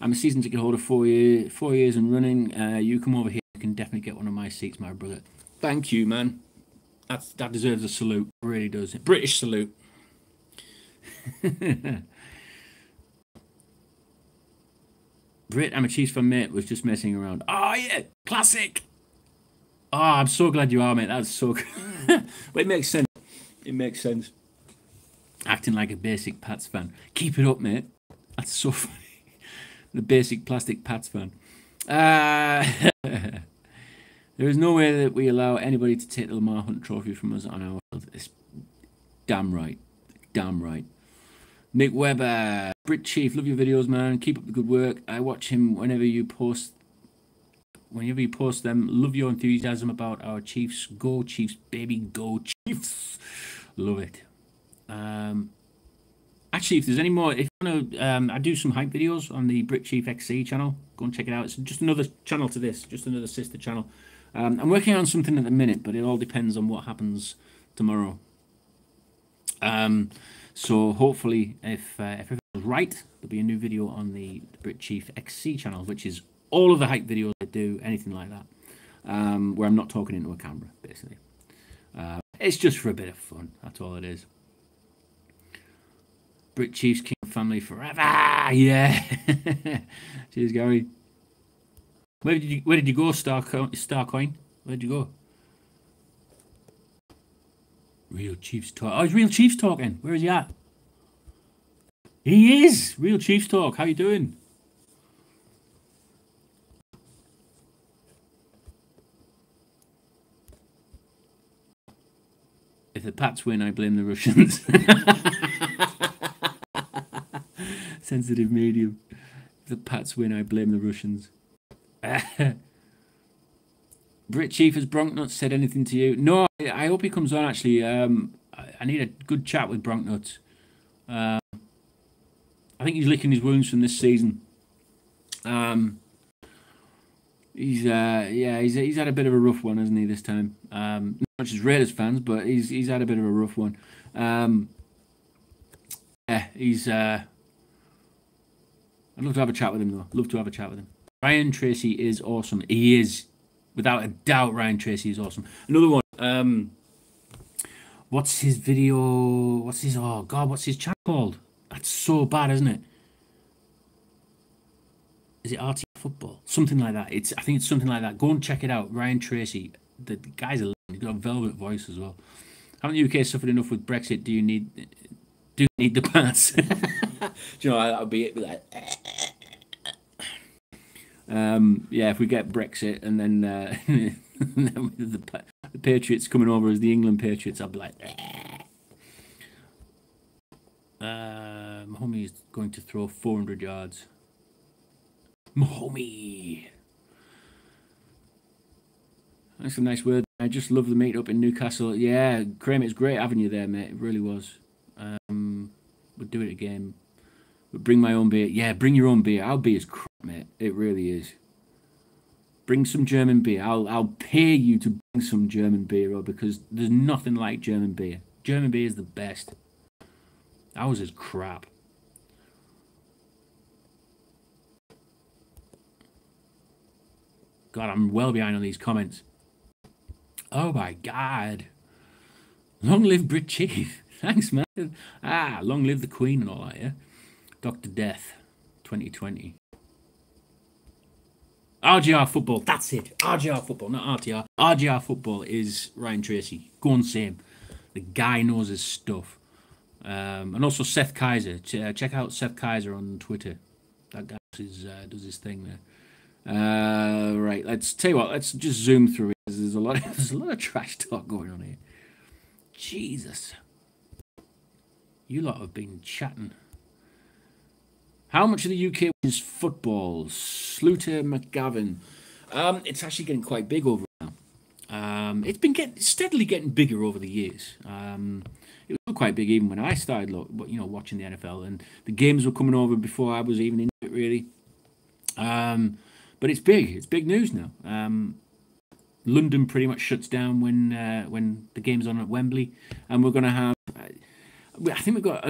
I'm a season ticket holder, 4 years and running. You come over here, you can definitely get one of my seats, my brother. Thank you, man. That deserves a salute. It really does. British salute. Brit, I'm a Chiefs fan, mate. Was just messing around. Oh yeah, classic. Oh, I'm so glad you are, mate. That's so good. But it makes sense. It makes sense. Acting like a basic Pats fan. Keep it up, mate. That's so funny. The basic plastic Pats fan. There is no way that we allow anybody to take the Lamar Hunt trophy from us on our field. It's damn right. Damn right. Nick Webber. Brit Chief, love your videos, man. Keep up the good work. I watch him whenever you post them. Love your enthusiasm about our Chiefs. Go Chiefs, baby. Go Chiefs. Love it. Actually, if there's any more, if you want to, I do some hype videos on the Brit Chief XC channel. Go and check it out. It's just another channel to this, just another sister channel. I'm working on something at the minute, but it all depends on what happens tomorrow. So hopefully, if everything's right, there'll be a new video on the Brit Chief XC channel, which is all of the hype videos I do, anything like that, where I'm not talking into a camera, basically. It's just for a bit of fun. That's all it is. Brit Chiefs King family forever. Yeah. Cheers, Gary. Where did you go, Starcoin? Where did you go? Real Chiefs talk. Oh, it's Real Chiefs talking. Where is he at? He is Real Chiefs talk. How you doing? If the Pats win, I blame the Russians. Sensitive medium. If the Pats win, I blame the Russians. Brit Chief, has Bronknuts said anything to you? No, I hope he comes on, actually. I need a good chat with Bronknuts. I think he's licking his wounds from this season. He's had a bit of a rough one, hasn't he, this time? Not much as Raiders fans, but he's had a bit of a rough one. I'd love to have a chat with him, though. Love to have a chat with him. Ryan Tracy is awesome. He is, without a doubt, Ryan Tracy is awesome. Another one. What's his video? What's his channel called? That's so bad, isn't it? Is it RT Football? Something like that. I think it's something like that. Go and check it out. Ryan Tracy. The guy's a legend. He's got a velvet voice as well. Haven't the UK suffered enough with Brexit? Do you need the pants? Do you know, that would be it. Like, yeah, if we get Brexit and then, the Patriots coming over as the England Patriots, I'll be like, Mahomey is going to throw 400 yards. Mahomey. That's a nice word. I just love the meet up in Newcastle. Yeah, Graham, it's great having you there, mate. It really was. We'll do it again. But bring my own beer. Yeah, bring your own beer. Our beer's crap, mate. It really is. Bring some German beer. I'll pay you to bring some German beer, because there's nothing like German beer. German beer is the best. Ours is crap. God, I'm well behind on these comments. Oh my God. Long live Brit Chief. Thanks, man. Long live the Queen and all that, yeah? Dr. Death, 2020. RGR Football, that's it. RGR Football, not RTR. RGR Football is Ryan Tracy. Go and see him. The guy knows his stuff. And also Seth Kaiser. Check out Seth Kaiser on Twitter. That guy does his thing there. Right, let's tell you what. Let's just zoom through it. There's a lot of trash talk going on here. Jesus, you lot have been chatting. How much of the UK is football? Sluter McGavin. It's actually getting quite big over now. It's been steadily getting bigger over the years. It was quite big even when I started, watching the NFL, and the games were coming over before I was even into it, really. But it's big. It's big news now. London pretty much shuts down when the game's on at Wembley, and we're going to have. I think we've got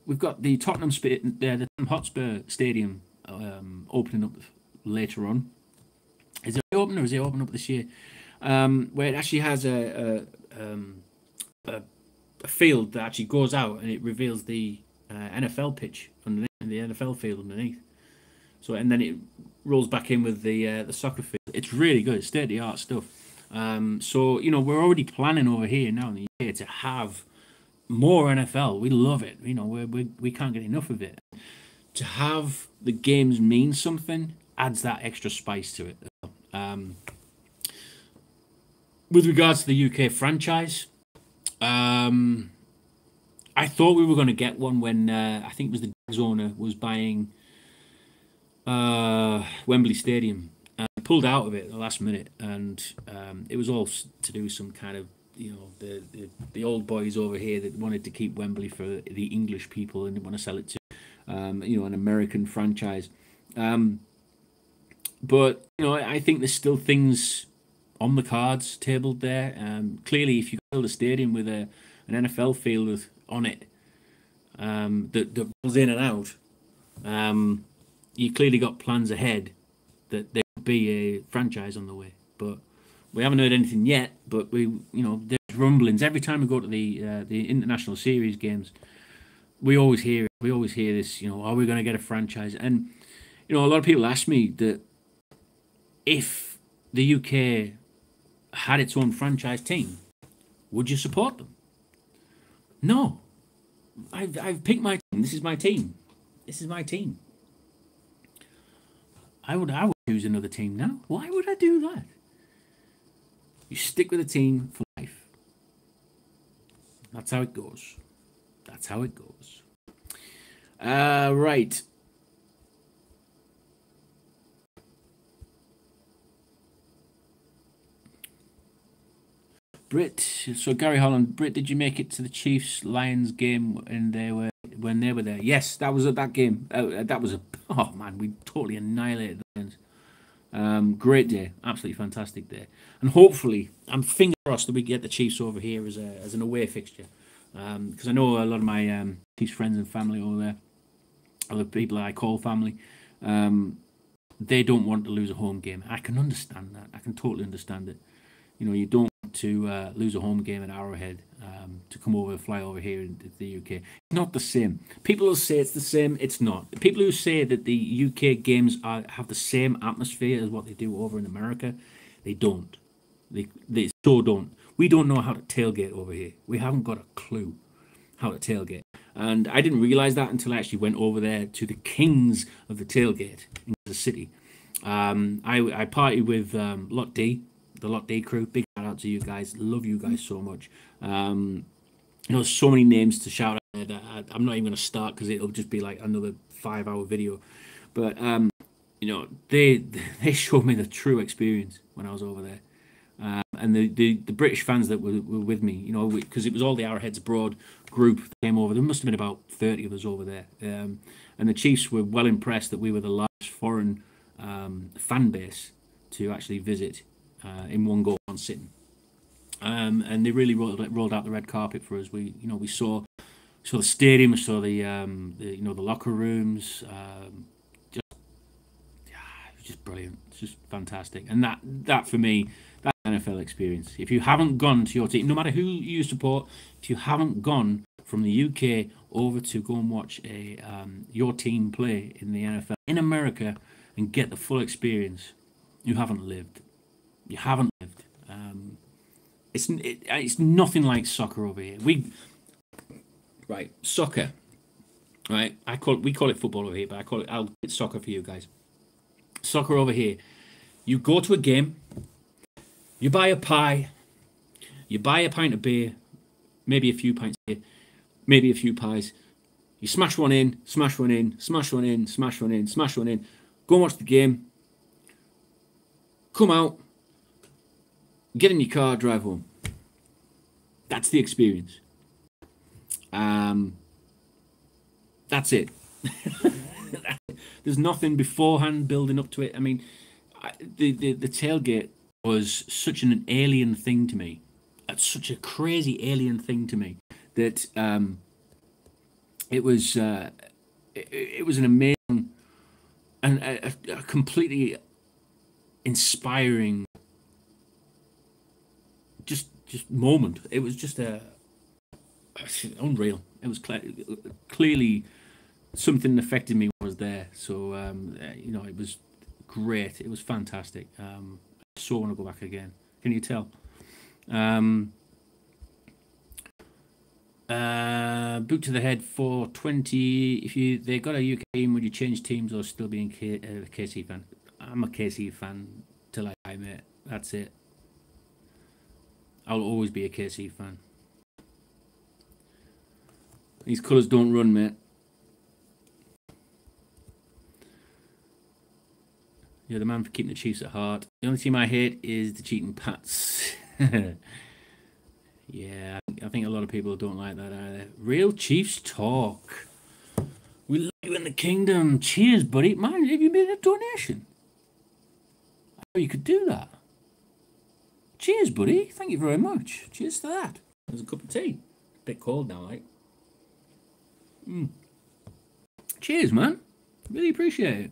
we've got the Tottenham the Hotspur Stadium opening up later on. Is it open or is it open up this year? Where it actually has a field that actually goes out and it reveals the NFL pitch underneath, and the NFL field underneath. So, and then it rolls back in with the soccer field. It's really good. It's state of the art stuff. So we're already planning over here now in the UK to have more NFL. We love it. We can't get enough of it. To have the games mean something adds that extra spice to it. With regards to the UK franchise, I thought we were going to get one when I think it was the Jags owner was buying Wembley Stadium. Pulled out of it at the last minute, and it was all to do with some kind of the old boys over here that wanted to keep Wembley for the English people and didn't want to sell it to an American franchise. But I think there's still things on the cards tabled there. Clearly, if you build a stadium with an NFL field on it that rolls in and out, you clearly got plans ahead that there could be a franchise on the way. But we haven't heard anything yet. But there's rumblings every time we go to the international series games. We always hear this. Are we going to get a franchise? And a lot of people ask me that if the UK had its own franchise team, would you support them? No. I've picked my team. This is my team. This is my team. I would choose another team now. Why would I do that? You stick with a team for life. That's how it goes. That's how it goes. Right. Brit, so Gary Holland, Brit, did you make it to the Chiefs Lions game when they were there? Yes, that was at that game. Oh man, we totally annihilated the Lions. Great day, absolutely fantastic day, and hopefully, I'm finger crossed that we get the Chiefs over here as an away fixture, because I know a lot of my Chiefs friends and family over there, other people that I call family, they don't want to lose a home game. I can understand that. I can totally understand it. You don't want to lose a home game at Arrowhead to fly over here into the UK. It's not the same. People will say it's the same. It's not. People who say that the UK games have the same atmosphere as what they do over in America, they don't. They so don't. We don't know how to tailgate over here. We haven't got a clue how to tailgate. And I didn't realise that until I actually went over there to the kings of the tailgate in the city. I partied with Lot D. The Lot D crew. Big shout out to you guys. Love you guys so much. So many names to shout out that I'm not even going to start because it'll just be like another 5-hour video. But they showed me the true experience when I was over there. And the British fans that were with me, because it was all the Arrowheads Abroad group that came over. There must have been about 30 of us over there. And the Chiefs were well impressed that we were the largest foreign fan base to actually visit in one go, one sitting. And they really rolled out the red carpet for us. We saw the stadium, we saw the locker rooms. It was just brilliant. It's just fantastic. And that for me, that NFL experience. If you haven't gone to your team, no matter who you support, if you haven't gone from the UK over to go and watch your team play in the NFL in America and get the full experience, you haven't lived. You haven't lived. It's nothing like soccer over here. Soccer. Right, we call it football over here, but I'll get soccer for you guys. Soccer over here. You go to a game. You buy a pie. You buy a pint of beer, maybe a few pints of beer, maybe a few pies. You smash one in, smash one in, smash one in, smash one in, smash one in. Go and watch the game. Come out. Get in your car, drive home. That's the experience. That's it. There's nothing beforehand building up to it. I mean, the tailgate was such an alien thing to me. It's such a crazy alien thing to me that It was it was an amazing and a completely inspiring just moment. It was just unreal. It was clearly something that affected me was there. So you know, it was great. It was fantastic. I so want to go back again. Can you tell? Boot to the head for 20. If they got a UK team, would you change teams or still be a KC fan? I'm a KC fan till I die, mate. That's it. I'll always be a KC fan. These colours don't run, mate. You're the man for keeping the Chiefs at heart. The only team I hate is the cheating Pats. Yeah, I think a lot of people don't like that either. Real Chiefs talk. We love you in the kingdom. Cheers, buddy. Man, have you made a donation? Oh, you could do that. Cheers, buddy. Thank you very much. Cheers to that. There's a cup of tea. A bit cold now, like. Cheers, man. Really appreciate it.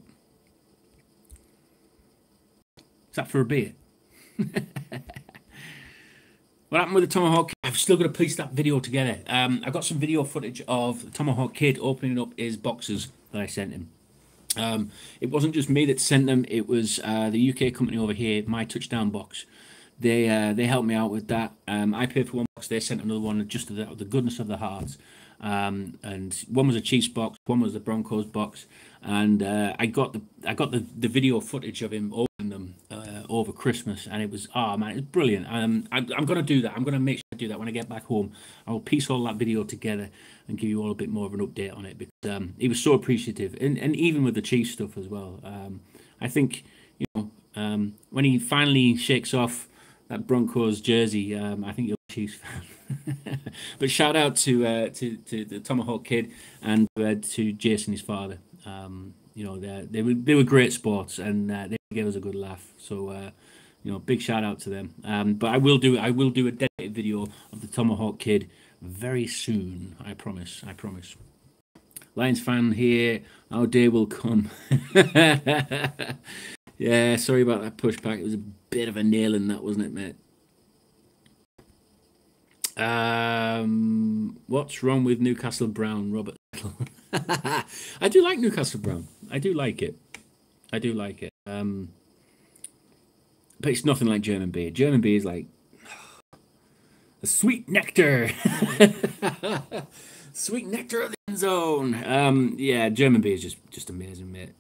Is that for a beer? What happened with the Tomahawk? I've still got to piece that video together. I got some video footage of the Tomahawk Kid opening up his boxes that I sent him. It wasn't just me that sent them. It was the UK company over here, My Touchdown Box. They helped me out with that. I paid for one box. They sent another one just the goodness of the hearts. And one was a Chiefs box, one was the Broncos box, and I got the video footage of him opening them over Christmas, and it was it's brilliant. I'm gonna do that. I'm gonna make sure I do that when I get back home. I'll piece all that video together and give you all a bit more of an update on it, because he was so appreciative, and even with the Chiefs stuff as well. I think, you know, when he finally shakes off that Broncos jersey, I think you're a Chiefs fan. But shout out to the Tomahawk Kid and to Jason, his father. You know, they were great sports, and they gave us a good laugh. So you know, big shout out to them. But I will do a dedicated video of the Tomahawk Kid very soon. I promise. Lions fan here. Our day will come. Yeah, sorry about that pushback. It was a bit of a nail in that, wasn't it, mate? What's wrong with Newcastle Brown, Robert? I do like Newcastle Brown. I do like it. But it's nothing like German beer. German beer is like a sweet nectar. Sweet nectar of the end zone. Yeah, German beer is just amazing, mate.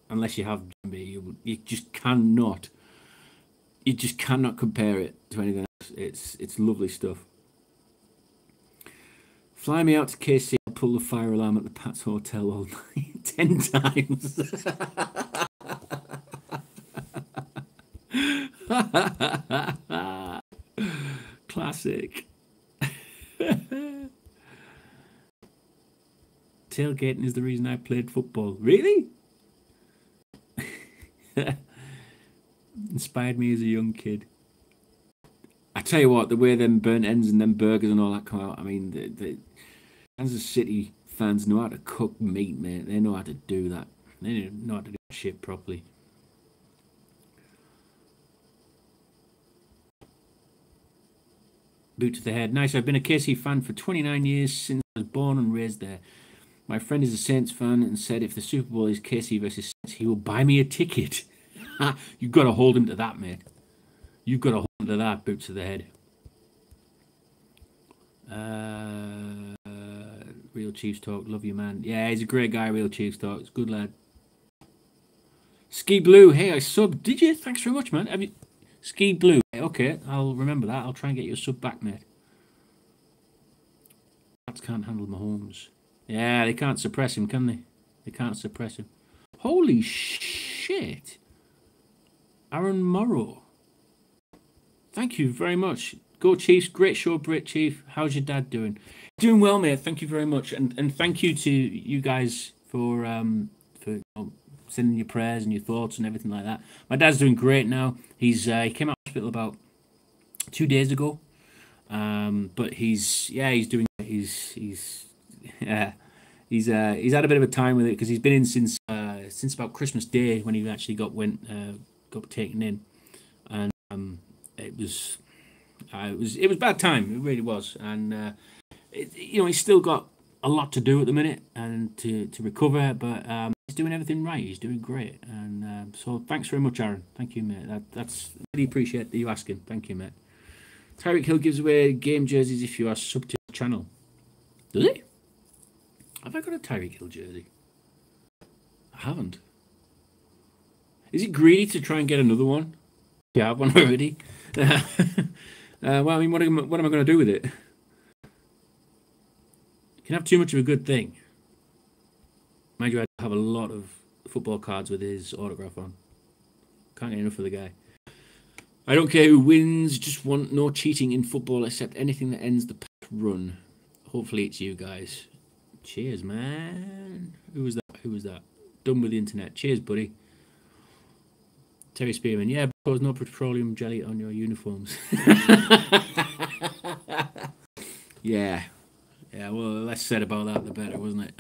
Unless you have German beer, you just cannot compare it to anything else. It's lovely stuff. Fly me out to KC, I'll pull the fire alarm at the Pats Hotel all night 10 times. Classic. Tailgating is the reason I played football. Really? Inspired me as a young kid. I tell you what, the way them burnt ends and them burgers and all that come out, I mean, the Kansas City fans know how to cook meat, mate. They know how to do that. They know how to do shit properly. Boot to the head. Nice. I've been a KC fan for 29 years since I was born and raised there. My friend is a Saints fan and said if the Super Bowl is KC versus Saints, he will buy me a ticket. You've got to hold him to that, mate. You've got to hold him to that, boot to the head. Real Chiefs talk. Love you, man. Yeah, he's a great guy, Real Chiefs talk. It's a good lad. Ski Blue. Hey, I subbed. Did you? Thanks very much, man. Have you... Ski Blue. Okay, I'll remember that. I'll try and get you a sub back, mate. Cats can't handle Mahomes. Yeah, they can't suppress him, can they? They can't suppress him. Holy shit. Aaron Morrow. Thank you very much. Go Chiefs. Great show, Brit Chief. How's your dad doing? Doing well, mate. Thank you very much. And thank you to you guys for you know, sending your prayers and your thoughts and everything like that. My dad's doing great now. He came out of hospital about 2 days ago. But he's doing, He's had a bit of a time with it because he's been in since about Christmas Day when he actually got taken in, and it was bad time. It really was, and he's still got a lot to do at the minute and to recover, but he's doing everything right. He's doing great, and so thanks very much, Aaron. Thank you, mate. That's really appreciate you asking. Thank you, mate. Tyreek Hill gives away game jerseys if you are sub to the channel. Does he? Have I got a Tyreek Hill jersey? I haven't. Is it greedy to try and get another one? Yeah, I have one already. Well, I mean, what am I going to do with it? You can have too much of a good thing. Mind you, I have a lot of football cards with his autograph on. Can't get enough of the guy. I don't care who wins, just want no cheating in football except anything that ends the run. Hopefully it's you guys. Cheers, man. Who was that? Done with the internet. Cheers, buddy. Terry Spearman. Yeah, because no petroleum jelly on your uniforms. Yeah. Yeah, well, the less said about that, the better, wasn't it?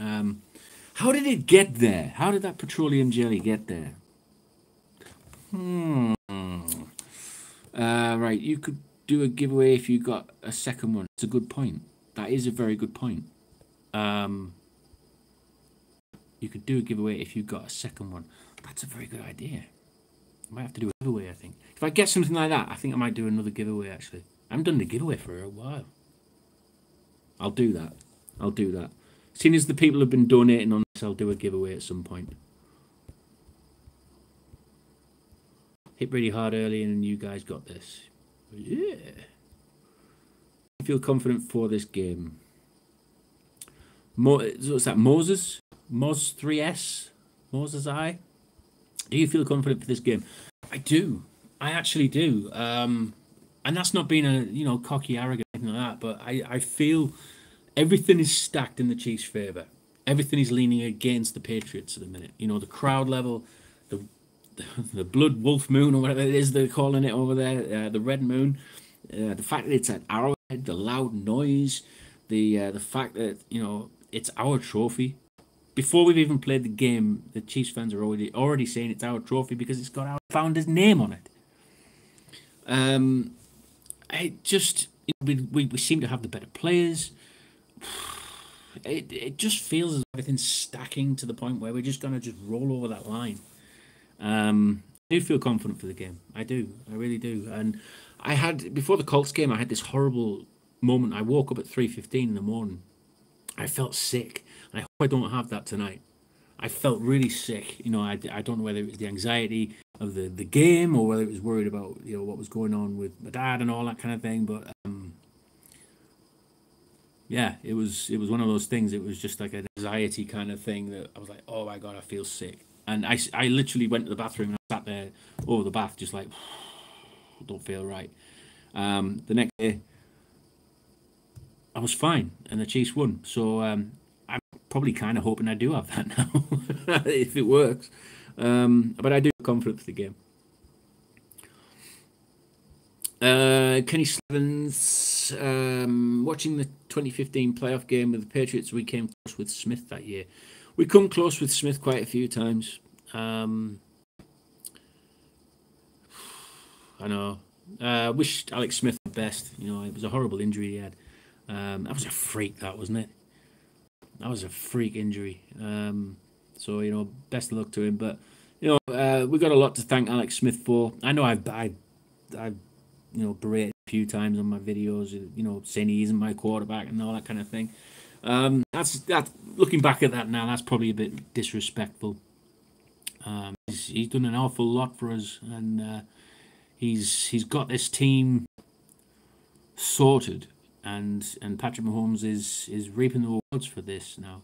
How did it get there? How did that petroleum jelly get there? Right, you could do a giveaway if you got a second one. It's a good point. That is a very good point. You could do a giveaway if you got a second one. That's a very good idea. I might have to do a giveaway, I think. If I get something like that, I think I might do another giveaway, actually. I haven't done the giveaway for a while. I'll do that. Seeing as the people have been donating on this, I'll do a giveaway at some point. Hit really hard early and you guys got this. Yeah. I feel confident for this game. What's that? Moses 3S? Moses I? Do you feel confident for this game? I do. I actually do. And that's not being a cocky, arrogant, anything like that. But I feel everything is stacked in the Chiefs' favour. Everything is leaning against the Patriots at the minute. The crowd level, the blood wolf moon or whatever it is they're calling it over there, the red moon, the fact that it's at Arrowhead, the loud noise, the fact that it's our trophy. Before we've even played the game, the Chiefs fans are already saying it's our trophy because it's got our founder's name on it. We seem to have the better players. It just feels as if everything's stacking to the point where we're just gonna just roll over that line. I do feel confident for the game. I do. I really do. And I had before the Colts game, I had this horrible moment. I woke up at 3:15 in the morning. I felt sick. I hope I don't have that tonight. I felt really sick. I don't know whether it was the anxiety of the game or whether it was worried about what was going on with my dad and all that kind of thing. But yeah, it was one of those things. It was just like an anxiety kind of thing that I was like, oh my God, I feel sick. And I literally went to the bathroom and I sat there over the bath just like, don't feel right. The next day, I was fine and the Chiefs won. So I'm probably kind of hoping I do have that now, if it works. But I do feel confident for the game. Kenny Slevens, watching the 2015 playoff game with the Patriots, we came close with Smith that year. We come close with Smith quite a few times. I know. I wished Alex Smith the best. It was a horrible injury he had. That was a freak, that wasn't it? That was a freak injury. So best of luck to him. But we've got a lot to thank Alex Smith for. I know I've berated a few times on my videos. Saying he isn't my quarterback and all that kind of thing. That's looking back at that now, that's probably a bit disrespectful. He's done an awful lot for us, and he's got this team sorted, and Patrick Mahomes is reaping the rewards for this now.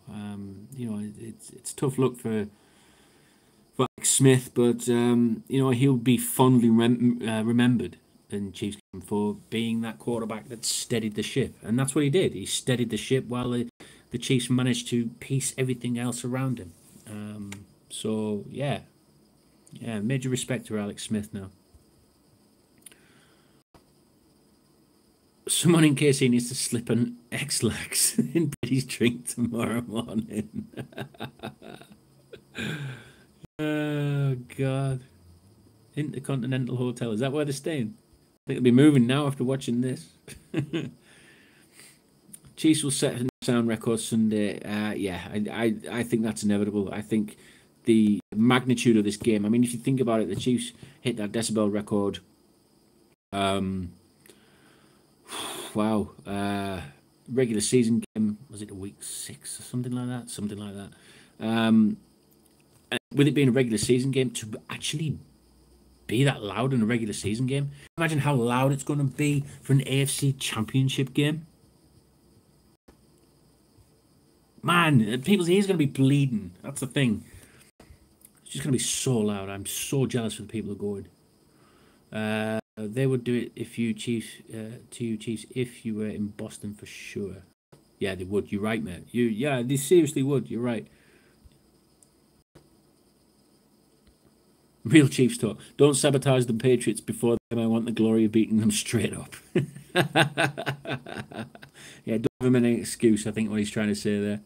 It's tough luck for Alex Smith, but he'll be fondly remembered in Chiefs game for being that quarterback that steadied the ship, and that's what he did. He steadied the ship while the Chiefs managed to piece everything else around him. So yeah, major respect to Alex Smith now. Someone in KC needs to slip an X-Lax in ladies' drink tomorrow morning. Oh, God. Intercontinental Hotel. Is that where they're staying? I think they'll be moving now after watching this. Chiefs will set a sound record Sunday. Yeah, I think that's inevitable. I think the magnitude of this game. I mean, if you think about it, the Chiefs hit that decibel record. Wow. Regular season game, was it a week 6 or something like that? Something like that. With it being a regular season game, to actually be that loud in a regular season game, imagine how loud it's going to be for an AFC Championship game. Man, people's ears going to be bleeding. That's the thing. It's just going to be so loud. I'm so jealous for the people who are going. They would do it if you Chiefs, to you Chiefs, if you were in Boston for sure. Yeah, they would. You're right, mate. Yeah, they seriously would. You're right. Real Chiefs talk. Don't sabotage the Patriots before them. I want the glory of beating them straight up. Yeah, don't give him any excuse. I think what he's trying to say there.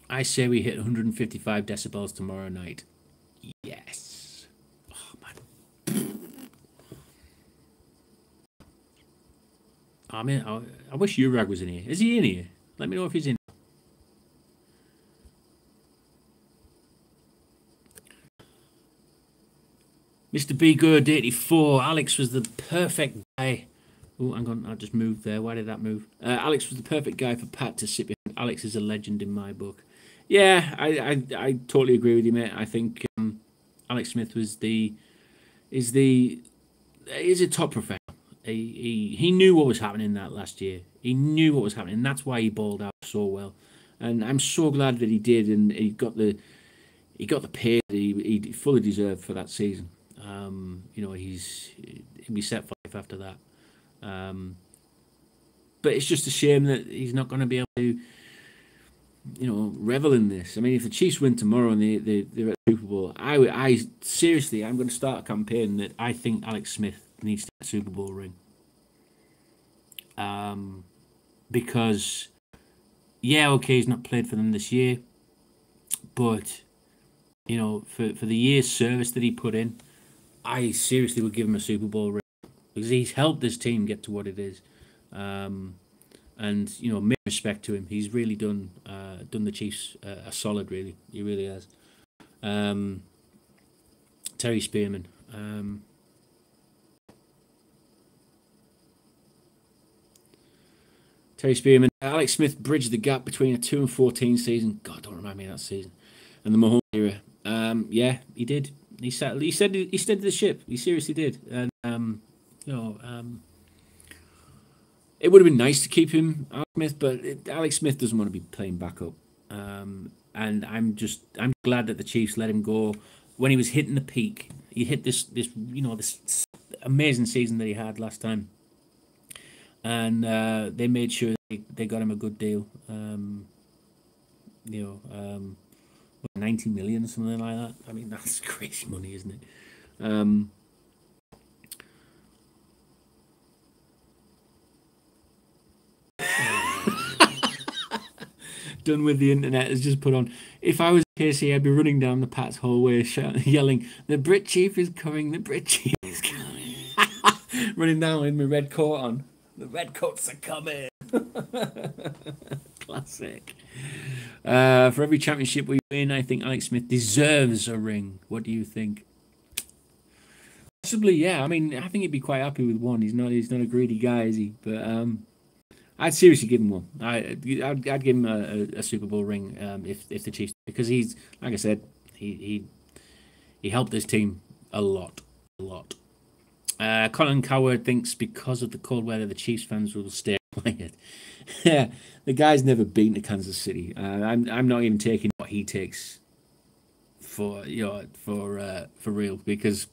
I say we hit 155 decibels tomorrow night. Yes. Oh, man. I mean, I wish Urag was in here. Is he in here? Let me know if he's in. Mr. B Good 84. Alex was the perfect guy. Oh, hang on, I just moved there. Why did that move? Alex was the perfect guy for Pat to sit behind. Alex is a legend in my book. Yeah, I totally agree with you, mate. I think Alex Smith is a top professional. He knew what was happening that last year. He knew what was happening, and that's why he balled out so well. And I'm so glad that he did, and he got the pay that he fully deserved for that season. He'll be set for life after that. But it's just a shame that he's not going to be able to, revel in this. I mean, if the Chiefs win tomorrow and they're at the Super Bowl, I seriously, I'm going to start a campaign that I think Alex Smith needs to get a Super Bowl ring. Because, yeah, okay, he's not played for them this year, but for the year's service that he put in, I seriously would give him a Super Bowl ring because he's helped this team get to what it is. And make respect to him. He's really done the Chiefs a solid. Really, he really has. Terry Spearman. Terry Spearman. Alex Smith bridged the gap between a 2-14 season. God, don't remind me of that season. And the Mahomes era. Yeah, he did. He steadied the ship. He seriously did. And it would have been nice to keep him, Alex Smith, but Alex Smith doesn't want to be playing backup. And I'm glad that the Chiefs let him go when he was hitting the peak. He hit this amazing season that he had last time, and they made sure they got him a good deal. 90 million, something like that. I mean, that's crazy money, isn't it? Done with the internet has just put on. If I was Casey, I'd be running down the Pats hallway yelling, "The Brit Chief is coming! The Brit Chief is coming!" Running down with my red coat on. The red coats are coming. Classic. For every championship we win, I think Alex Smith deserves a ring. What do you think? Possibly, yeah. I mean, I think he'd be quite happy with one. He's not a greedy guy, is he? But I'd seriously give him one. I'd give him a Super Bowl ring if the Chiefs, because he's, like I said, he helped this team a lot. Colin Coward thinks because of the cold weather, the Chiefs fans will stay quiet. Yeah, the guy's never been to Kansas City. I'm not even taking what he takes for real, because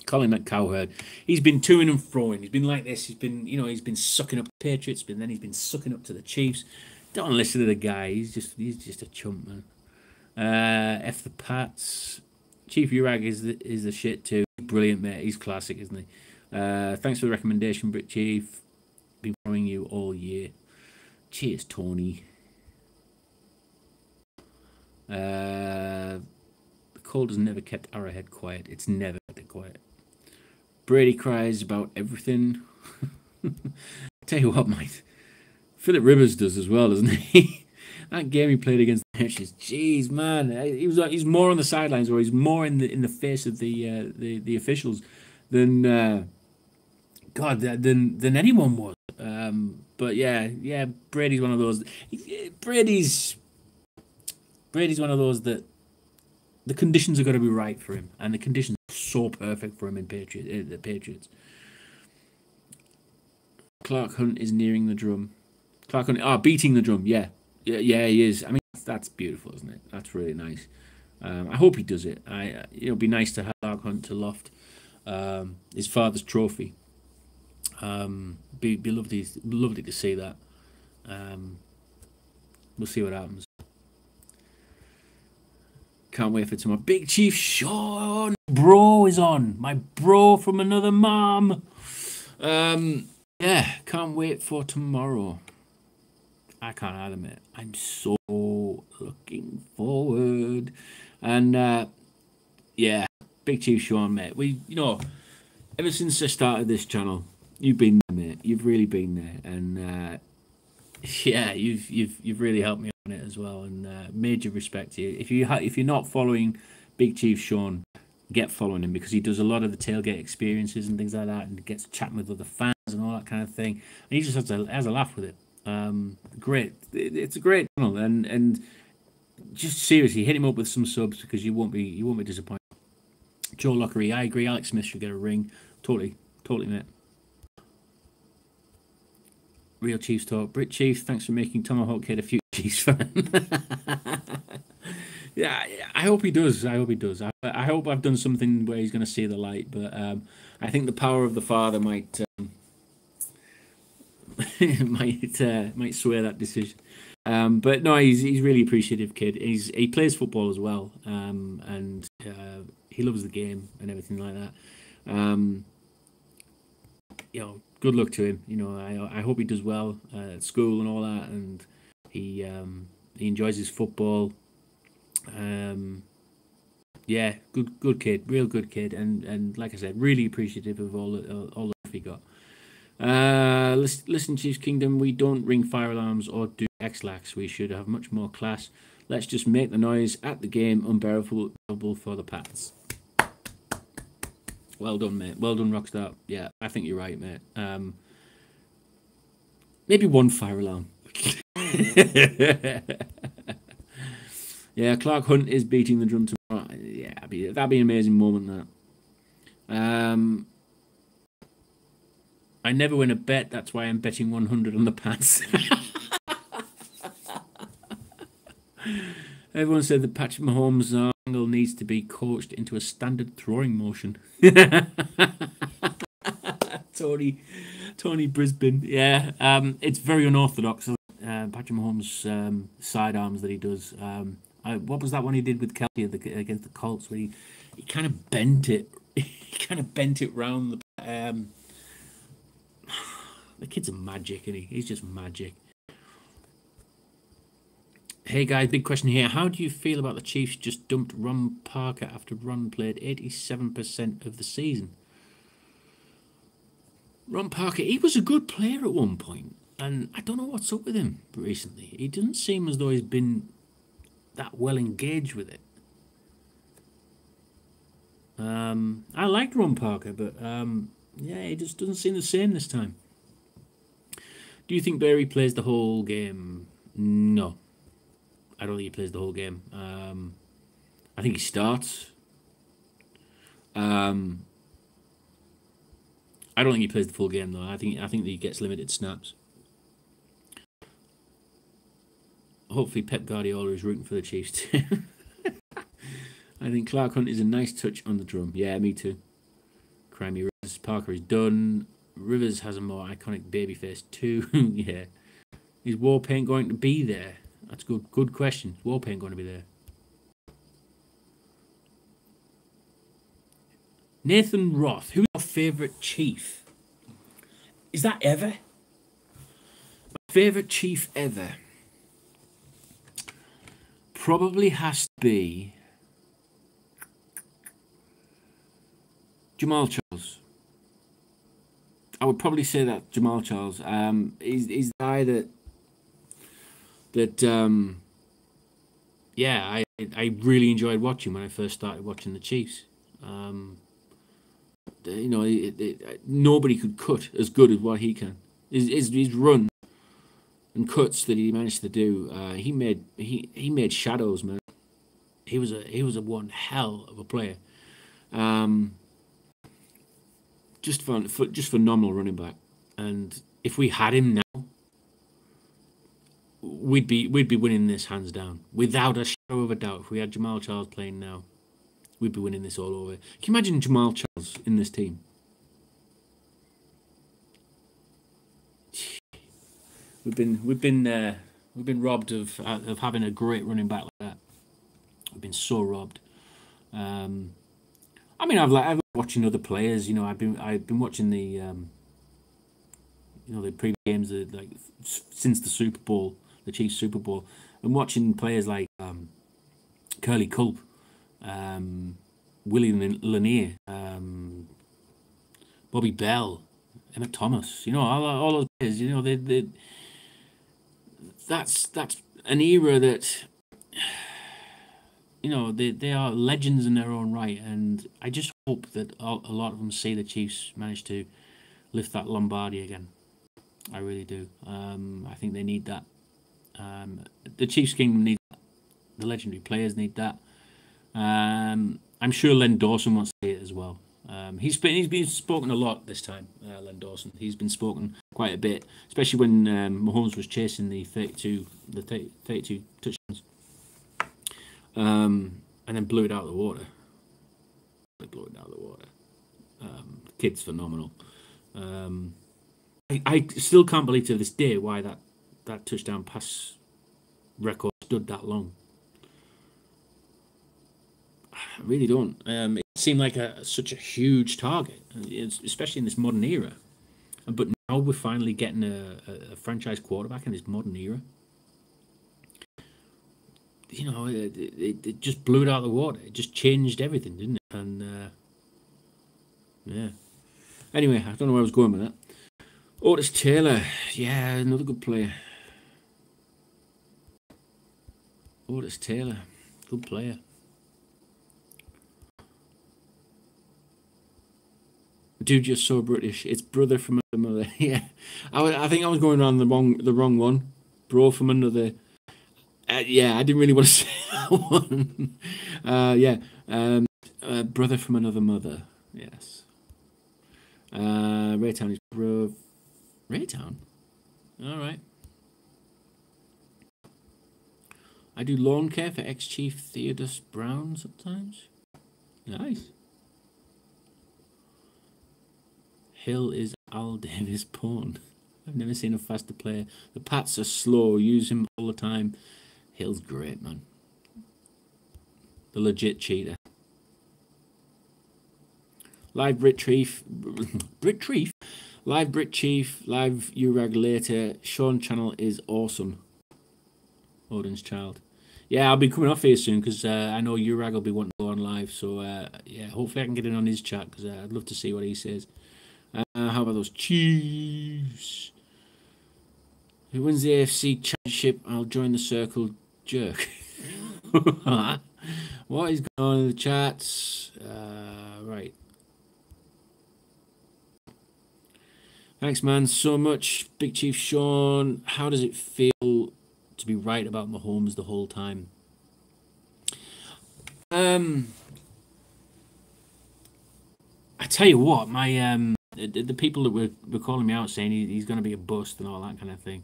Colin Cowherd, he's been toing and froing. He's been like this. He's been sucking up the Patriots, but then he's been sucking up to the Chiefs. Don't listen to the guy. He's just a chump, man. F the Pats. Chief Urag is the shit too. Brilliant, mate. He's classic, isn't he? Thanks for the recommendation, Brit Chief. Been following you all year. Cheers, Tony. The cold has never kept Arrowhead quiet. It's never kept it quiet. Brady cries about everything. Tell you what, mate. Philip Rivers does as well, doesn't he? That game he played against the Hampshires, jeez, man, he's more on the sidelines, or he's more in the face of the officials than than anyone was. But yeah, Brady's one of those. Brady's one of those that the conditions are going to be right for him, and the conditions are so perfect for him in the Patriots. Clark Hunt is nearing the drum. Clark Hunt, beating the drum. Yeah, he is. I mean, that's beautiful, isn't it? That's really nice. I hope he does it. It'll be nice to have Clark Hunt to loft his father's trophy. Be lovely to see that. We'll see what happens. Can't wait for tomorrow. Big Chief Sean, bro, is on. My bro from another mom. Yeah, can't wait for tomorrow. I can't either, mate. I'm so looking forward. And yeah, Big Chief Sean, mate. Ever since I started this channel, you've been there, mate. You've really been there, and yeah, you've really helped me on it as well. And major respect to you. If you're not following Big Chief Sean, get following him, because he does a lot of the tailgate experiences and things like that, and gets chatting with other fans and all that kind of thing. And he just has a laugh with it. Great. It's a great channel, and just seriously hit him up with some subs, because you won't be disappointed. Joe Lockery, I agree. Alex Smith should get a ring. Totally, mate. Real Chiefs talk. Brit Chief, thanks for making Tomahawk Kid a future Chiefs fan. Yeah, I hope he does. I hope I've done something where he's going to see the light. But I think the power of the father might might sway that decision. But no, he's really appreciative kid. He plays football as well, and he loves the game and everything like that. Good luck to him. I hope he does well at school and all that, and he enjoys his football. Yeah, good kid, real good kid, and like I said, really appreciative of all the stuff he got. Listen, Chiefs Kingdom, we don't ring fire alarms or do X-lax. We should have much more class. Let's just make the noise at the game unbearable for the Pats. Well done, mate. Well done, Rockstar. Yeah, I think you're right, mate. Maybe one fire alarm. Yeah, Clark Hunt is beating the drum tomorrow. Yeah, that'd be an amazing moment, that. I never win a bet. That's why I'm betting 100 on the Pats. Everyone said that Patrick Mahomes' angle needs to be coached into a standard throwing motion. Tony Brisbane. Yeah, it's very unorthodox. Patrick Mahomes' sidearms that he does. What was that one he did with Kelly against the Colts, where he kind of bent it? He kind of bent it round the. The kid's a magic, isn't he? He's just magic. Hey guys, big question here. How do you feel about the Chiefs just dumped Ron Parker after Ron played 87% of the season? Ron Parker, he was a good player at one point, and I don't know what's up with him recently. He doesn't seem as though he's been that well engaged with it. I liked Ron Parker, but yeah, he just doesn't seem the same this time. Do you think Barry plays the whole game? No. I don't think he plays the whole game. I think he starts. I don't think he plays the full game though. I think that he gets limited snaps. Hopefully Pep Guardiola is rooting for the Chiefs too. I think Clark Hunt is a nice touch on the drum. Yeah, me too. Crimey Rivers. Parker is done. Rivers has a more iconic baby face too. Yeah. Is Warpaint going to be there? That's good. Good question. Is Warpaint going to be there? Nathan Roth. Who's your favourite Chief? Is that ever? favourite Chief ever probably has to be Jamaal Charles. I would probably say that Jamaal Charles. He's the guy that yeah, I really enjoyed watching when I first started watching the Chiefs. You know, nobody could cut as good as what he can. His run and cuts that he managed to do, he made shadows, man. He was a one hell of a player. Just phenomenal running back. And if we had him now, we'd be winning this hands down, without a shadow of a doubt. If we had Jamaal Charles playing now, we'd be winning this all over. Can you imagine Jamaal Charles in this team? We've been robbed of having a great running back like that. We've been so robbed. I mean, I've liked watching other players. You know, I've been watching the the previous games like since the Super Bowl, the Chiefs Super Bowl, and watching players like Curly Culp, Willie Lanier, Bobby Bell, Emmett Thomas. You know, all those players. You know, that's an era that, you know, they are legends in their own right, and I just hope that a lot of them see the Chiefs manage to lift that Lombardi again. I really do. I think they need that. The Chiefs Kingdom need that. The legendary players need that. I'm sure Len Dawson wants to see it as well. He's been spoken a lot this time. Len Dawson. He's been spoken quite a bit, especially when Mahomes was chasing the 32 touchdowns, and then blew it out of the water. They blew it out of the water. The kid's phenomenal. I still can't believe to this day why that touchdown pass record stood that long. I really don't. It seemed like such a huge target, especially in this modern era. But now we're finally getting a franchise quarterback in this modern era. You know, it just blew it out of the water. It just changed everything, didn't it? And yeah. Anyway, I don't know where I was going with that. Otis Taylor, yeah, another good player. Otis Taylor, good player. Dude, just so British. It's brother from another mother. Yeah, I think I was going around the wrong one. Bro from another. Yeah, I didn't really want to say that one. Yeah, brother from another mother. Yes. Raytown is bro. Raytown. All right. I do lawn care for ex-chief Theodus Brown sometimes. Nice. Hill is Al Davis porn. I've never seen a faster player. The Pats are slow. Use him all the time. Hill's great, man. The legit cheater. Live Brit Chief. Brit Chief? Live Brit Chief. Live Urag later. Sean channel is awesome. Odin's child. Yeah, I'll be coming off here soon because I know Urag will be wanting to go on live. So, yeah, hopefully I can get in on his chat because I'd love to see what he says. How about those Chiefs? Who wins the AFC Championship? I'll join the circle. Jerk. What is going on in the chats? Right. Thanks, man, so much. Big Chief Sean, how does it feel to be right about Mahomes the whole time? I tell you what, my the people that were calling me out saying he's going to be a bust and all that kind of thing,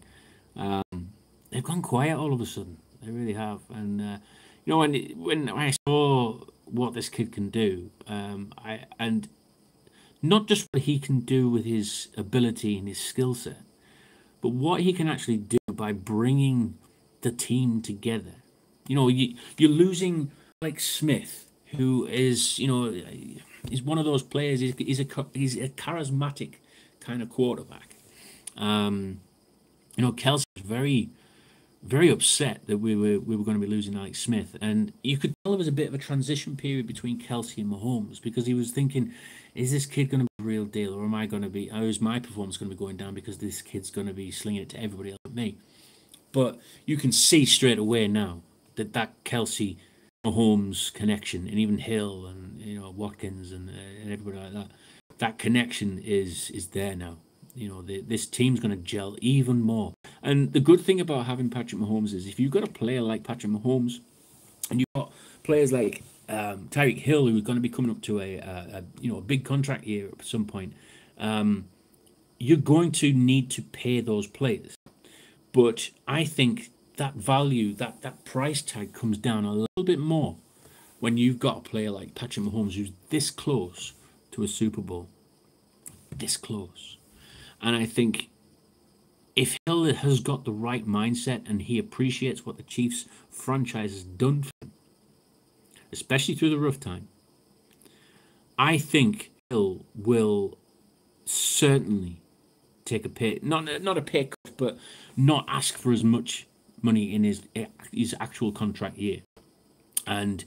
they've gone quiet all of a sudden. They really have. And you know, when I saw what this kid can do, and not just what he can do with his ability and his skill set, but what he can actually do by bringing the team together. You know, you're losing like Smith, who is, you know, he's one of those players. He's a charismatic kind of quarterback. Kelsey was very, very upset that we were going to be losing Alex Smith, and you could tell there was a bit of a transition period between Kelsey and Mahomes because he was thinking, is this kid going to be the real deal, or am I going to be? Or is my performance going to be going down because this kid's going to be slinging it to everybody else but me? But you can see straight away now that Kelsey Mahomes connection, and even Hill and Watkins and everybody like that connection is there now. This team's going to gel even more. And the good thing about having Patrick Mahomes is if you've got a player like Patrick Mahomes, and you've got players like Tyreek Hill who are going to be coming up to a big contract year at some point, you're going to need to pay those players. But I think that value, that price tag comes down a little bit more when you've got a player like Patrick Mahomes who's this close to a Super Bowl. This close. And I think if Hill has got the right mindset and he appreciates what the Chiefs franchise has done for him, especially through the rough time, I think Hill will certainly take a pay, not a pay cut, but not ask for as much money in his actual contract year. And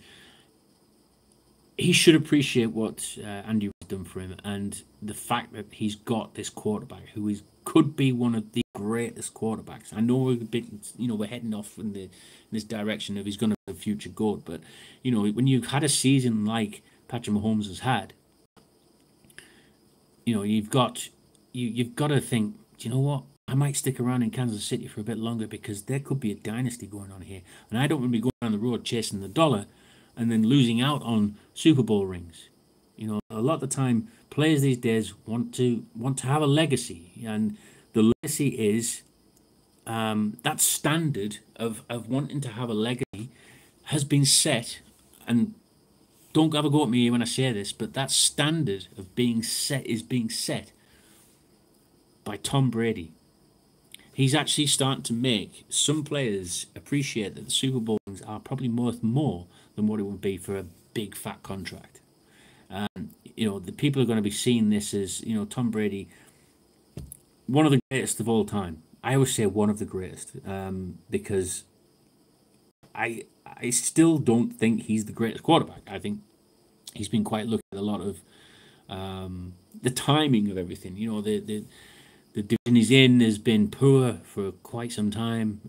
he should appreciate what Andy has done for him, and the fact that he's got this quarterback who could be one of the greatest quarterbacks. I know we're heading off in this direction of he's going to be a future GOAT, but when you've had a season like Patrick Mahomes has had, you've got to think, do you know what? I might stick around in Kansas City for a bit longer because there could be a dynasty going on here, and I don't want to be going down the road chasing the dollar and then losing out on Super Bowl rings. A lot of the time, players these days want to have a legacy, and the legacy is that standard of wanting to have a legacy has been set. And don't have a go at me when I say this, but that standard of being set is being set by Tom Brady. He's actually starting to make some players appreciate that the Super Bowl rings are probably worth more than what it would be for a big fat contract. The people are going to be seeing this as Tom Brady, one of the greatest of all time. I always say one of the greatest because I still don't think he's the greatest quarterback. I think he's been quite lucky at a lot of the timing of everything. The division he's in has been poor for quite some time.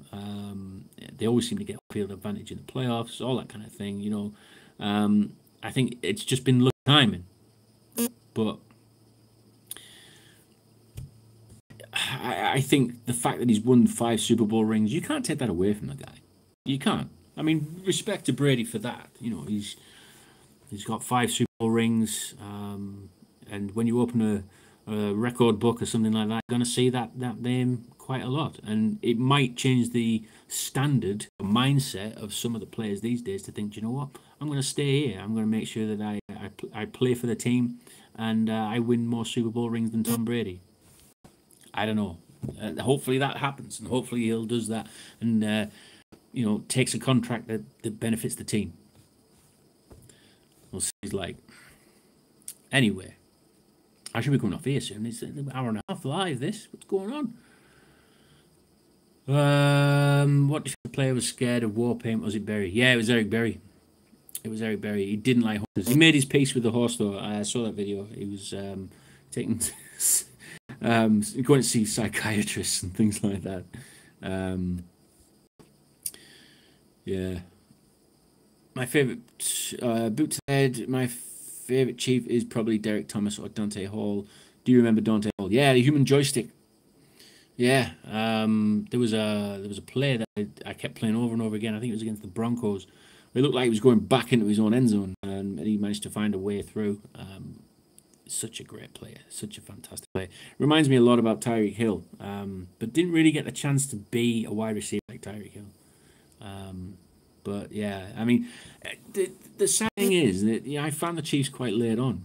They always seem to get field advantage in the playoffs, all that kind of thing. I think it's just been lucky timing. But I think the fact that he's won 5 Super Bowl rings, you can't take that away from the guy. You can't. I mean, respect to Brady for that. He's got 5 Super Bowl rings, and when you open a record book or something like that, you're going to see that name quite a lot. And it might change the standard mindset of some of the players these days to think, you know what, I'm going to stay here. I'm going to make sure that I play for the team and I win more Super Bowl rings than Tom Brady. I don't know. Hopefully that happens, and hopefully he'll does that and takes a contract that benefits the team. We'll see. He's like, anyway. I should be coming off here soon. It's an hour and a half live. What's going on? What if the player was scared of war paint? Was it Berry? Yeah, it was Eric Berry. He didn't like horses. He made his peace with the horse, though. I saw that video. He was taking going to see psychiatrists and things like that. Yeah. My favorite boot to head. My favorite Chief is probably Derrick Thomas or Dante Hall. Do you remember Dante Hall? Yeah, the human joystick. Yeah, there was a play that I kept playing over and over again. I think it was against the Broncos. It looked like he was going back into his own end zone, and he managed to find a way through. Such a great player, such a fantastic player. Reminds me a lot about Tyreek Hill, but didn't really get the chance to be a wide receiver like Tyreek Hill. But yeah, I mean, the sad thing is that I found the Chiefs quite late on,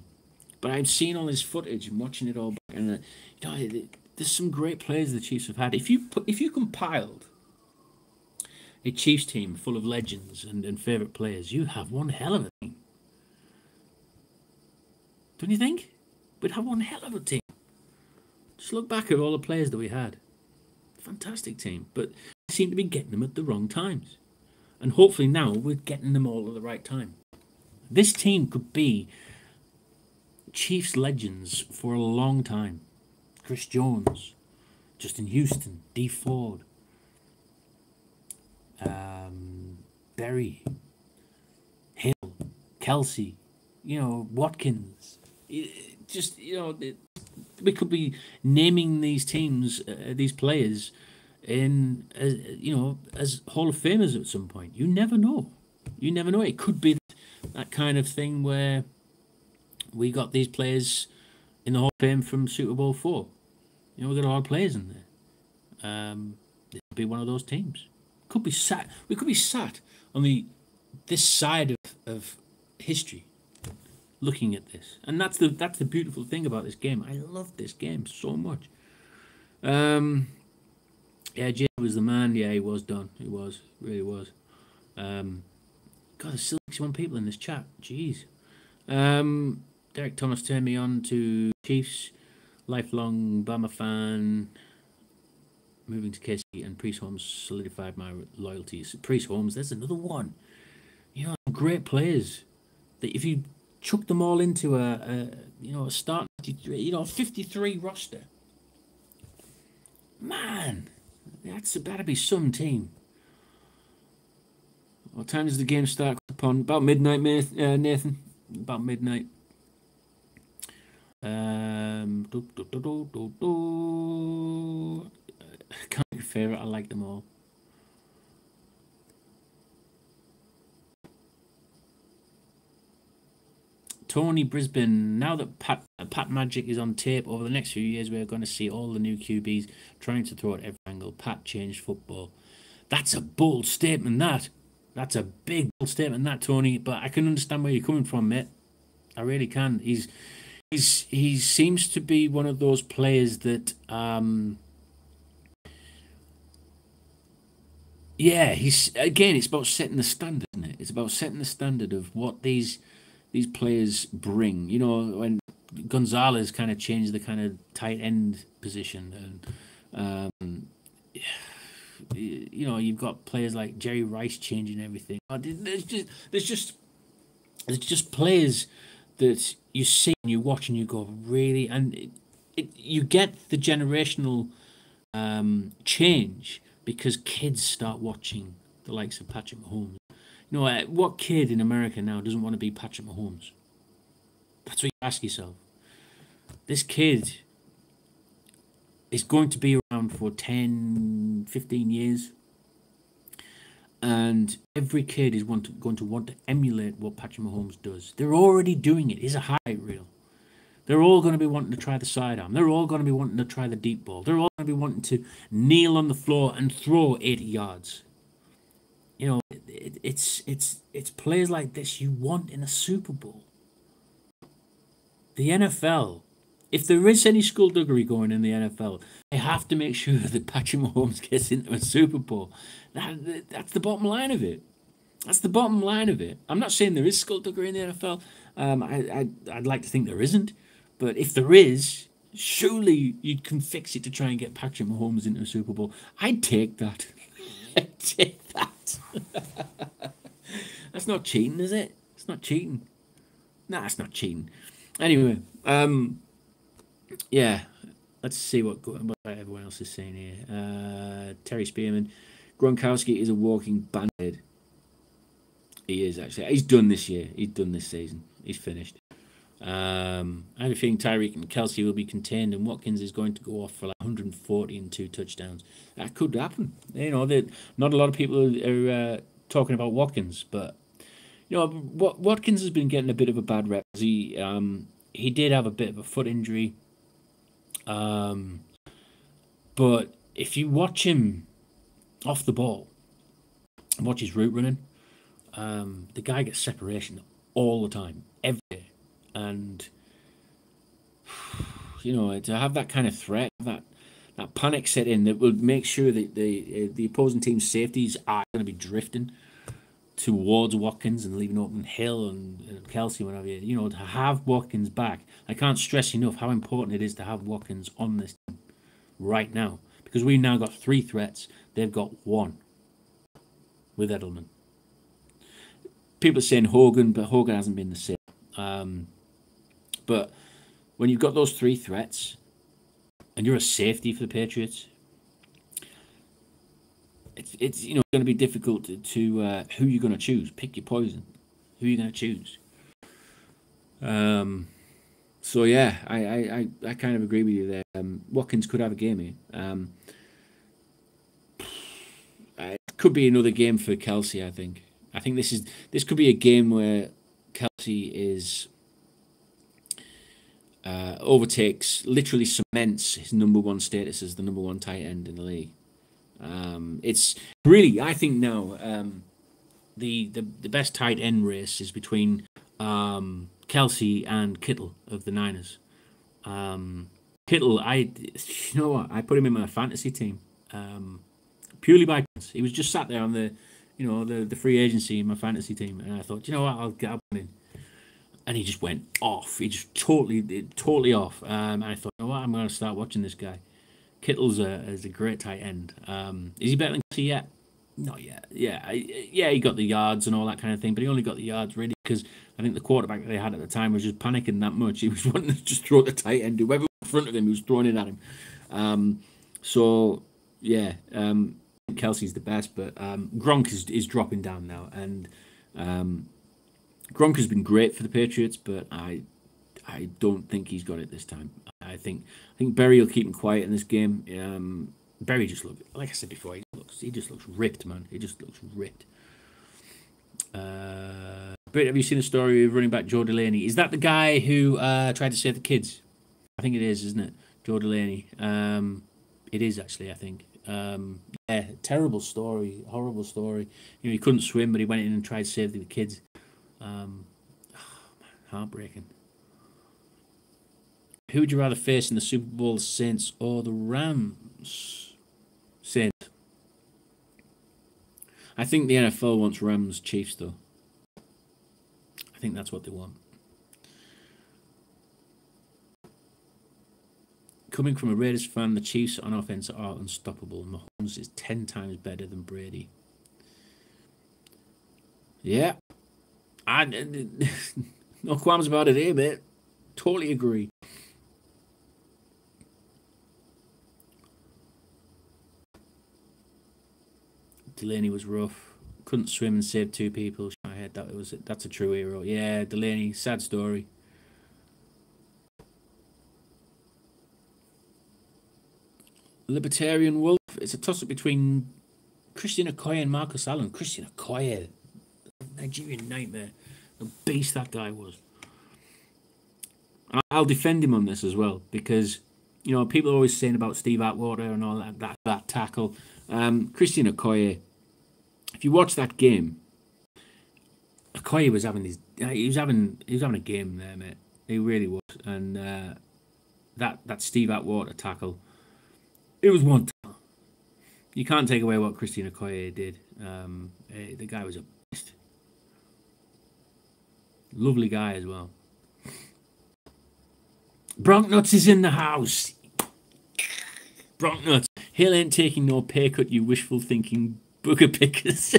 but I've seen all this footage and watching it all back, and there's some great players the Chiefs have had. If you compiled a Chiefs team full of legends and favourite players, you have one hell of a team. Don't you think? We'd have one hell of a team. Just look back at all the players that we had. fantastic team, but we seem to be getting them at the wrong times. And hopefully now we're getting them all at the right time. This team could be Chiefs legends for a long time. Chris Jones, Justin Houston, D Ford, Berry, Hill, Kelsey, Watkins. Just, we could be naming these teams, these players, in as Hall of Famers at some point. You never know. You never know. It could be that kind of thing where we got these players in the Hall of Fame from Super Bowl 4. We got a lot of players in there. It could be one of those teams. Could be sat. We could be sat on this side of history, looking at this, and that's the beautiful thing about this game. I love this game so much. Yeah, Jay was the man. Yeah, he was done. He was, really was. God, there's still 61 people in this chat. Jeez. Derrick Thomas turned me on to Chiefs. Lifelong Bama fan. Moving to KC and Priest Holmes solidified my loyalties. Priest Holmes, there's another one. Great players that if you chuck them all into a start, 53 roster. Man, that'd be some team. What time does the game start? Upon about midnight, Nathan. About midnight. Can't be favorite. I like them all. Tony Brisbane. Now that Pat Magic is on tape, over the next few years, we're going to see all the new QBs trying to throw at every angle. Pat changed football. That's a bold statement. That's a big bold statement. That, Tony. But I can understand where you're coming from, mate. I really can. He seems to be one of those players that. Yeah, it's about setting the standard, isn't it? It's about setting the standard of what these players bring. When Gonzalez kind of changed the kind of tight end position, and you've got players like Jerry Rice changing everything. There's just players that you see and you watch and you go, really, and you get the generational change. Because kids start watching the likes of Patrick Mahomes. What kid in America now doesn't want to be Patrick Mahomes? That's what you ask yourself. This kid is going to be around for 10, 15 years. And every kid is going to want to emulate what Patrick Mahomes does. They're already doing it. It's a highlight reel. They're all going to be wanting to try the sidearm. They're all going to be wanting to try the deep ball. They're all going to be wanting to kneel on the floor and throw 80 yards. It's players like this you want in a Super Bowl. The NFL, if there is any skullduggery going in the NFL, they have to make sure that Patrick Mahomes gets into a Super Bowl. That's the bottom line of it. That's the bottom line of it. I'm not saying there is skullduggery in the NFL. I'd like to think there isn't. But if there is, surely you can fix it to try and get Patrick Mahomes into a Super Bowl. I'd take that. I'd take that. That's not cheating, is it? It's not cheating. Nah, it's not cheating. Anyway, yeah. Let's see what everyone else is saying here. Terry Spearman. Gronkowski is a walking band-aid. He is, actually. He's done this year. He's done this season. He's finished. I have a feeling Tyreek and Kelsey will be contained, and Watkins is going to go off for like 140 and 2 touchdowns. That could happen. Not a lot of people are talking about Watkins, but Watkins has been getting a bit of a bad rep. He did have a bit of a foot injury, but if you watch him off the ball, watch his route running, the guy gets separation all the time, every day. And to have that kind of threat, that panic set in that will make sure that the opposing team's safeties are going to be drifting towards Watkins and leaving open Hill and Kelsey, whatever. To have Watkins back. I can't stress enough how important it is to have Watkins on this team right now, because we've now got 3 threats. They've got 1 with Edelman. People are saying Hogan, but Hogan hasn't been the same. But when you've got those 3 threats and you're a safety for the Patriots, it's going to be difficult to who you're going to choose. Pick your poison. Who are you going to choose? So yeah, I kind of agree with you there. Watkins could have a game here. It could be another game for Kelsey. I think this could be a game where Kelsey is literally cements his #1 status as the #1 tight end in the league. It's really, I think now, the best tight end race is between Kelsey and Kittle of the Niners. Kittle, you know what? I put him in my fantasy team purely by chance. He was just sat there on the free agency in my fantasy team, and I thought, you know what, I'll get up in. And he just went off. He just totally off. And I thought, you know what, I'm going to start watching this guy. Kittle's is a great tight end. Is he better than Kelsey yet? Not yet. Yeah, he got the yards and all that kind of thing, but he only got the yards really because I think the quarterback that they had at the time was just panicking that much. He was wanting to just throw the tight end. Whoever was in front of him, he was throwing it at him. So yeah, Kelsey's the best, but Gronk is dropping down now, and Gronk has been great for the Patriots, but I don't think he's got it this time. I think Berry will keep him quiet in this game. Berry just looks, like I said before, he just looks ripped, man. He just looks ripped. But have you seen a story of running back Joe Delaney? Is that the guy who tried to save the kids? I think it is, isn't it? Joe Delaney. It is actually, I think. Yeah, terrible story, horrible story. He couldn't swim, but he went in and tried to save the kids. Heartbreaking. Who would you rather face in the Super Bowl, the Saints or the Rams? Saints. I think the NFL wants Rams Chiefs, though. I think that's what they want. Coming from a Raiders fan, the Chiefs on offense are unstoppable. Mahomes is 10 times better than Brady. Yeah. No qualms about it here, mate. Totally agree. Delaney was rough. Couldn't swim and save 2 people. I heard that's a true hero. Yeah, Delaney, sad story. Libertarian Wolf. It's a toss-up between Christian Okoye and Marcus Allen. Christian Okoye, Nigerian nightmare. The beast that guy was. I'll defend him on this as well because, people are always saying about Steve Atwater and all that tackle. Christian Okoye, if you watch that game, Okoye was having he was having a game there, mate. He really was. And that Steve Atwater tackle, it was one tackle. You can't take away what Christian Okoye did. The guy was a beast. Lovely guy as well. Bronknuts is in the house. Bronknuts. Hill ain't taking no pay cut, you wishful thinking booger pickers.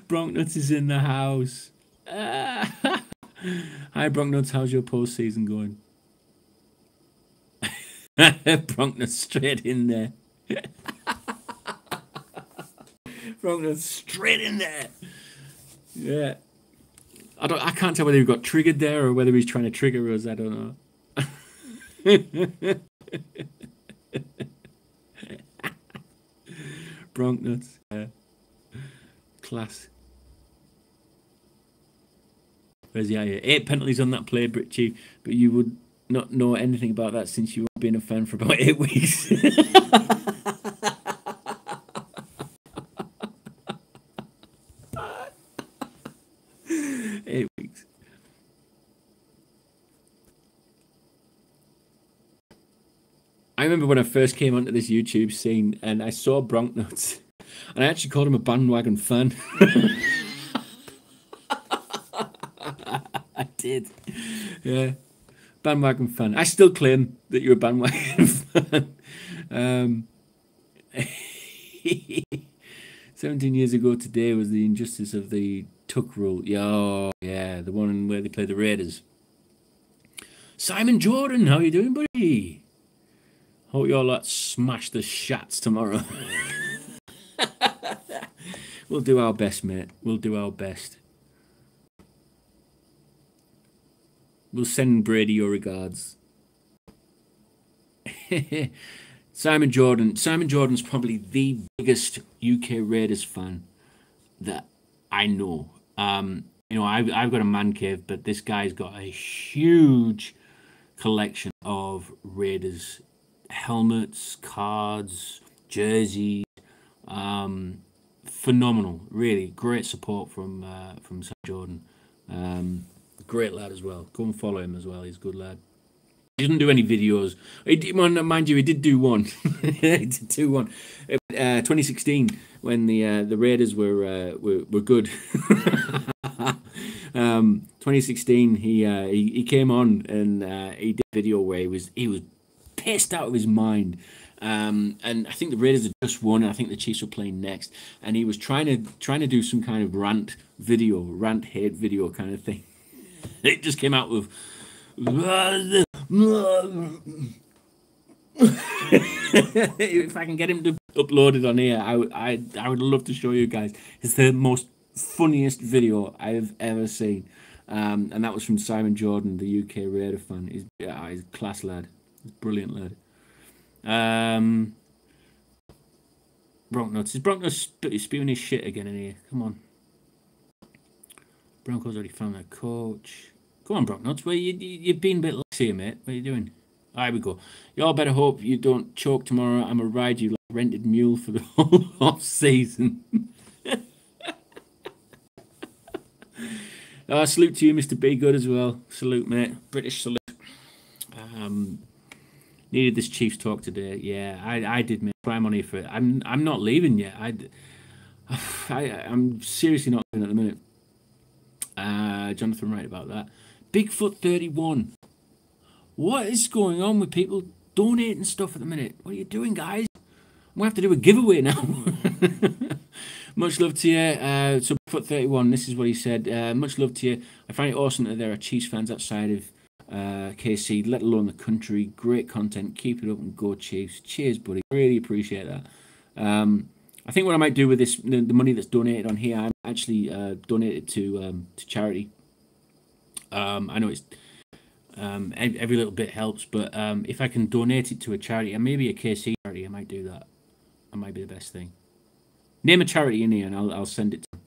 Bronknuts is in the house. Hi, Bronknuts. How's your postseason going? Bronknuts straight in there. Bronknuts straight in there. Yeah. I can't tell whether he got triggered there or whether he's trying to trigger us. I don't know. Bronknuts. Yeah. Class. Where's the idea? 8 penalties on that play, Britchie, but you would not know anything about that since you've been a fan for about 8 weeks. 8 weeks. I remember when I first came onto this YouTube scene and I saw Bronknuts and I actually called him a bandwagon fan. I did. Yeah. Bandwagon fan. I still claim that you're a bandwagon fan. um, 17 years ago today was the injustice of the tuck rule. Yeah, oh, yeah, the one where they play the Raiders. Simon Jordan, how you doing, buddy? Hope you all lot smash the shats tomorrow. We'll do our best, mate. We'll do our best. We'll send Brady your regards. Simon Jordan. Simon Jordan's probably the biggest UK Raiders fan that I know. You know, I've got a man cave, but this guy's got a huge collection of Raiders helmets, cards, jerseys. Phenomenal, really great support from Sam Jordan. Great lad as well. Go and follow him as well. He's a good lad. He doesn't do any videos. Mind you, he did do one. He did do one. 2016 when the Raiders were good. 2016 he came on and he did a video where he was pissed out of his mind. And I think the Raiders had just won. And I think the Chiefs were playing next, and he was trying to do some kind of rant hate video kind of thing. It just came out with. If I can get him to upload it on here, I would love to show you guys. It's the most funniest video I've ever seen, and that was from Simon Jordan, the UK Raider fan. He's a class lad. He's a brilliant lad. Broncos. Is Broncos spewing his shit again in here? Come on. Broncos already found their coach. Come on, Broncos. Well, you've been a bit lazy here, mate. What are you doing? Here we go. You all better hope you don't choke tomorrow. I'm going to ride you like a rented mule for the whole off season. Salute to you, Mr. Be Good, as well. Salute, mate. British salute. Needed this Chiefs talk today. Yeah, I did, mate. I'm on here for it. I'm not leaving yet. I'm seriously not leaving at the minute. Jonathan, right about that. Bigfoot 31. What is going on with people donating stuff at the minute? What are you doing, guys? I'm going to have to do a giveaway now. Much love to you. So Bigfoot 31, this is what he said. Much love to you. I find it awesome that there are Chiefs fans outside of KC, let alone the country. Great content. Keep it up and go Chiefs. Cheers, buddy. Really appreciate that. I think what I might do with this, the money that's donated on here, I'm actually donated to charity. I know it's every little bit helps, but if I can donate it to a charity, and maybe a KC charity, I might do that. That might be the best thing. Name a charity in here, and I'll send it to them.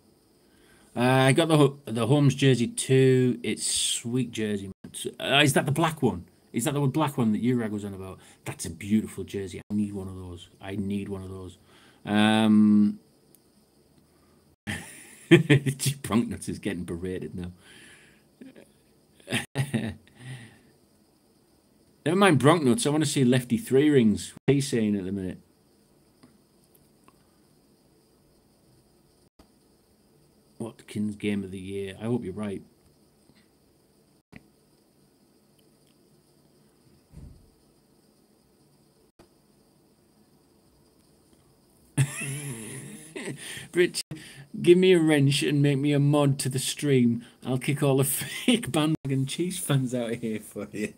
I got the Holmes jersey too. It's sweet jersey. Is that the black one? Is that the black one that Urag was on about? That's a beautiful jersey. I need one of those. Bronknuts is getting berated now. Never mind Bronknuts. I want to see Lefty 3 rings. What are you saying at the minute? Watkins game of the year. I hope you're right. Rich, give me a wrench and make me a mod to the stream. I'll kick all the fake bandwagon Chiefs fans out of here for you.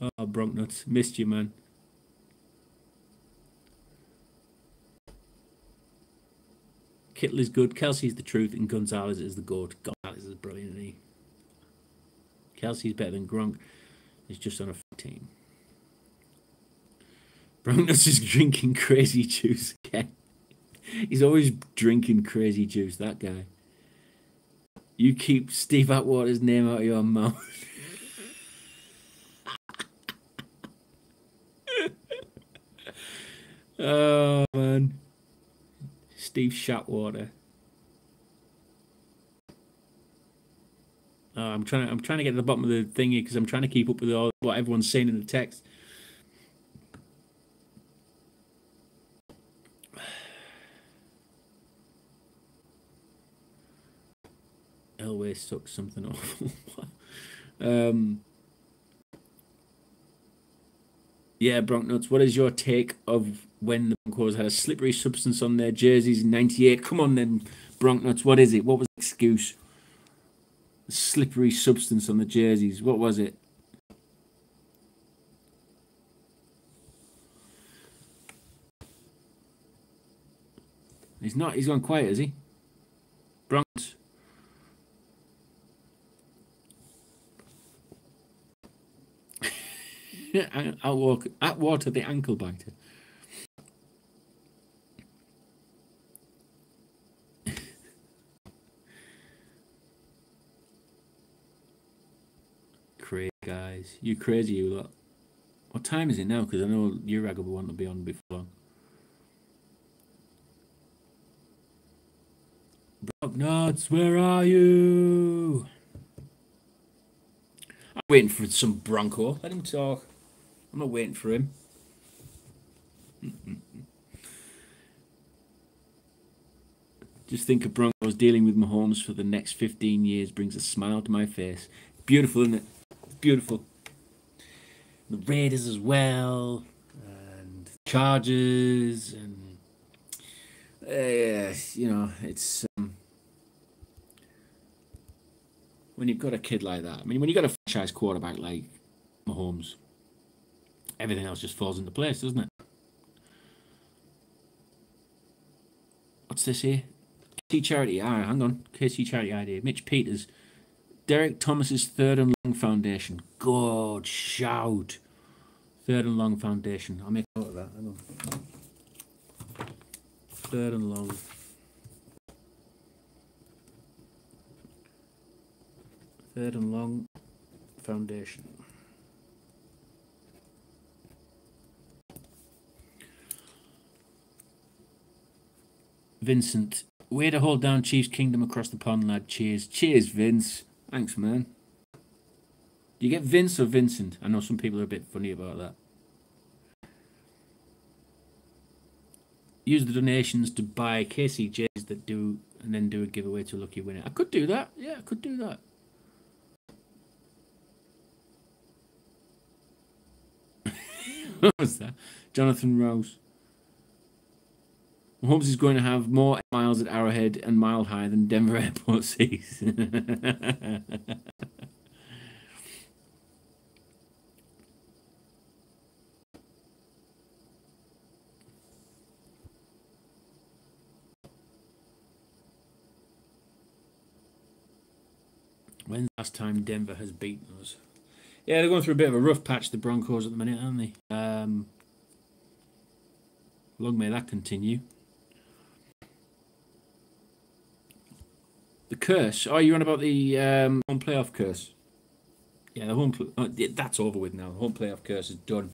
Oh, Bronknuts. Missed you, man. Kittle is good. Kelsey's the truth, and Gonzalez is the goat. Gonzalez is brilliant, isn't he? Kelsey's better than Gronk. He's just on a team. Bronknuts is drinking crazy juice again. He's always drinking crazy juice, that guy. You keep Steve Atwater's name out of your mouth. Oh, man. Steve Shatwater. Oh, I'm trying to get to the bottom of the thingy because I'm trying to keep up with all what everyone's saying in the text. Elway sucks something awful. Yeah, Broncos, what is your take of when the Broncos had a slippery substance on their jerseys in '98? Come on then, Broncos, what is it? What was the excuse? The slippery substance on the jerseys. What was it? He's not. He's gone quiet, is he? Broncos. Atwater the ankle biter. Crazy guys. You crazy, you lot. What time is it now? Because I know Urag will want to be on before long. Brocknuts, where are you? I'm waiting for some Bronco. Let him talk. I'm not waiting for him. Just think of Broncos dealing with Mahomes for the next 15 years brings a smile to my face. Beautiful, isn't it? It's beautiful. The Raiders as well, and Chargers, and you know, it's when you've got a kid like that. I mean, when you've got a franchise quarterback like Mahomes, everything else just falls into place, doesn't it? What's this here? KC Charity. Hang on. KC Charity idea. Mitch Peters. Derrick Thomas's Third and Long Foundation. Good shout. Third and Long Foundation. I'll make a note of that. Hang on. Third and Long. Third and Long Foundation. Vincent. Way to hold down Chiefs Kingdom across the pond, lad. Cheers. Cheers, Vince. Thanks, man. Do you get Vince or Vincent? I know some people are a bit funny about that. Use the donations to buy KCJs that do, and then do a giveaway to a lucky winner. I could do that. Yeah, I could do that. What was that? Jonathan Rose. Mahomes is going to have more miles at Arrowhead and Mile High than Denver Airport sees. When's the last time Denver has beaten us? Yeah, they're going through a bit of a rough patch, the Broncos, at the minute, aren't they? Long may that continue. The curse. Oh, you're on about the home playoff curse. Yeah, the home. That's over with now. The home playoff curse is done.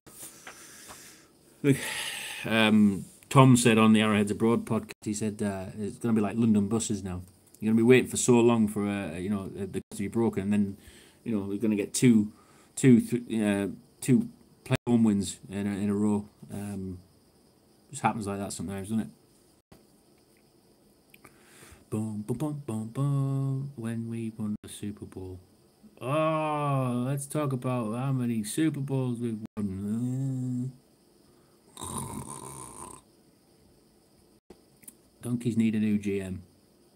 Tom said on the Arrowheads Abroad podcast, he said it's going to be like London buses now. You're going to be waiting for so long for the curse to be broken, and then we're going to get two play home wins in a row. Just happens like that sometimes, doesn't it? Boom, boom, boom, boom, boom. When we won the Super Bowl. Oh, let's talk about how many Super Bowls we've won. Donkeys need a new GM.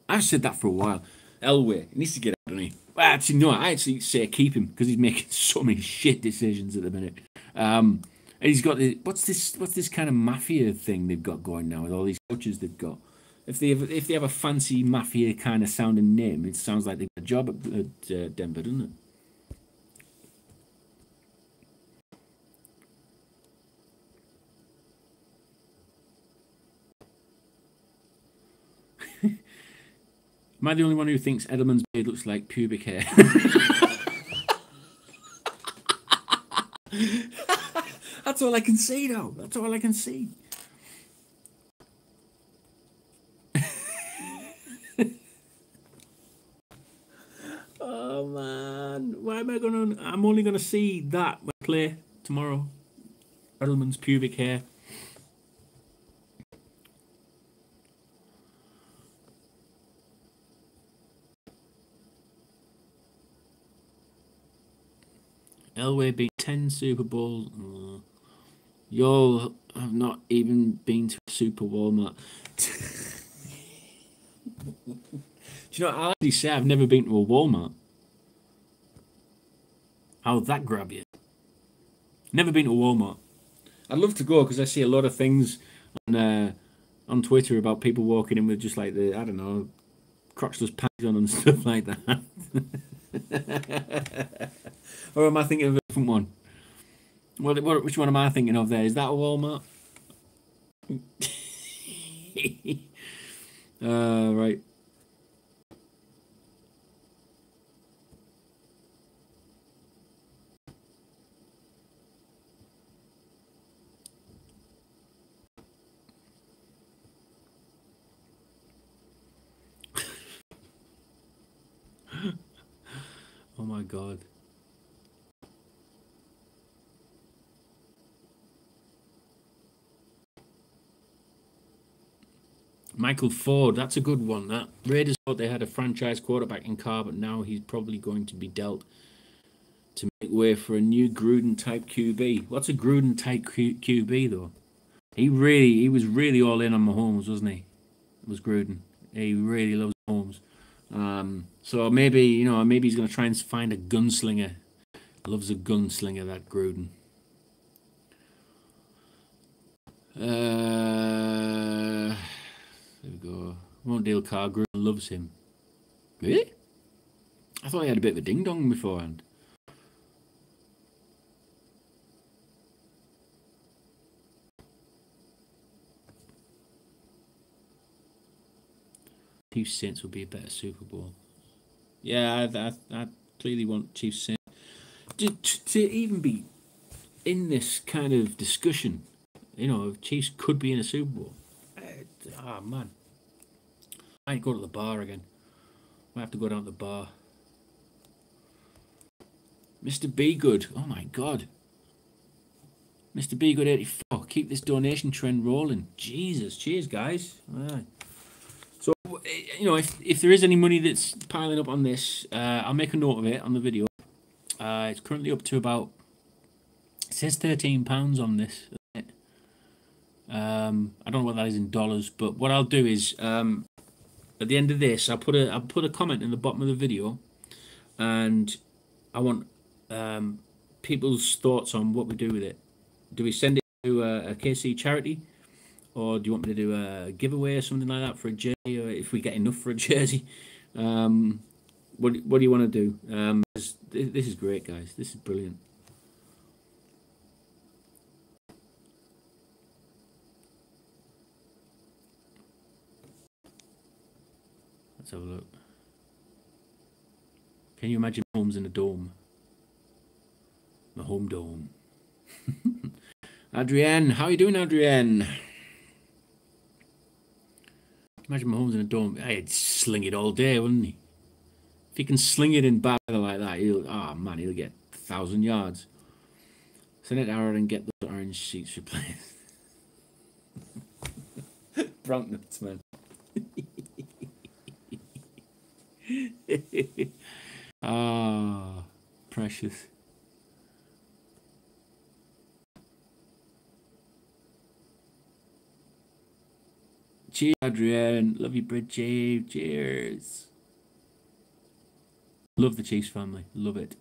I've said that for a while. Elway, he needs to get out, doesn't he? Well, actually, no, I actually say keep him because he's making so many shit decisions at the minute. And he's got what's this kind of mafia thing they've got going now with all these coaches they've got. If they have a fancy mafia kind of sounding name, it sounds like they've got a job at Denver, doesn't it? Am I the only one who thinks Edelman's beard looks like pubic hair? That's all I can see, though. That's all I can see. Oh man, why am I gonna? I'm only gonna see that when I play tomorrow. Edelman's pubic hair. Elway beat 10 Super Bowls. Y'all have not even been to a Super Walmart. Do you know what I actually say? I've never been to a Walmart. How'd that grab you? Never been to a Walmart. I'd love to go because I see a lot of things on Twitter about people walking in with just like the, I don't know, crotchless pants on and stuff like that. Or am I thinking of a different one? Which one am I thinking of there? Is that a Walmart? Right. Oh my God. Michael Ford, that's a good one. That Raiders thought they had a franchise quarterback in Carr, but now he's probably going to be dealt to make way for a new Gruden type QB. What's a Gruden type QB though? He was really all in on Mahomes, wasn't he? It was Gruden. He really loves Mahomes. So maybe maybe he's going to try and find a gunslinger. Loves a gunslinger, that Gruden. There we go. Won't deal Carr. Gruden loves him. Really? I thought he had a bit of a ding dong beforehand. Chiefs Saints will be a better Super Bowl. Yeah, I clearly want Chiefs Saints to even be in this kind of discussion. If Chiefs could be in a Super Bowl. Oh man, I might go to the bar again. I have to go down to the bar. Mr. Be Good. Oh my God. Mr. Be Good 84. Keep this donation trend rolling. Jesus, cheers, guys. Right. So, if there is any money that's piling up on this, I'll make a note of it on the video. It's currently up to about, it says £13 on this. I don't know what that is in dollars, but what I'll do is, at the end of this, I'll put a comment in the bottom of the video, and I want people's thoughts on what we do with it. Do we send it to a KC charity? Or do you want me to do a giveaway or something like that for a jersey, or if we get enough for a jersey? What do you want to do? This is great, guys. This is brilliant. Let's have a look. Can you imagine Mahomes in a dome? The home dome. Adrienne, how are you doing, Adrienne? Imagine Mahomes in a dome. He'd sling it all day, wouldn't he? If he can sling it in bad weather like that, he'll get 1,000 yards. Send it to Aaron and get those orange seats replaced. Bronc nuts, man. Precious. Cheers, Adrienne. Love you, Bridgie. Cheers. Love the Chiefs family. Love it.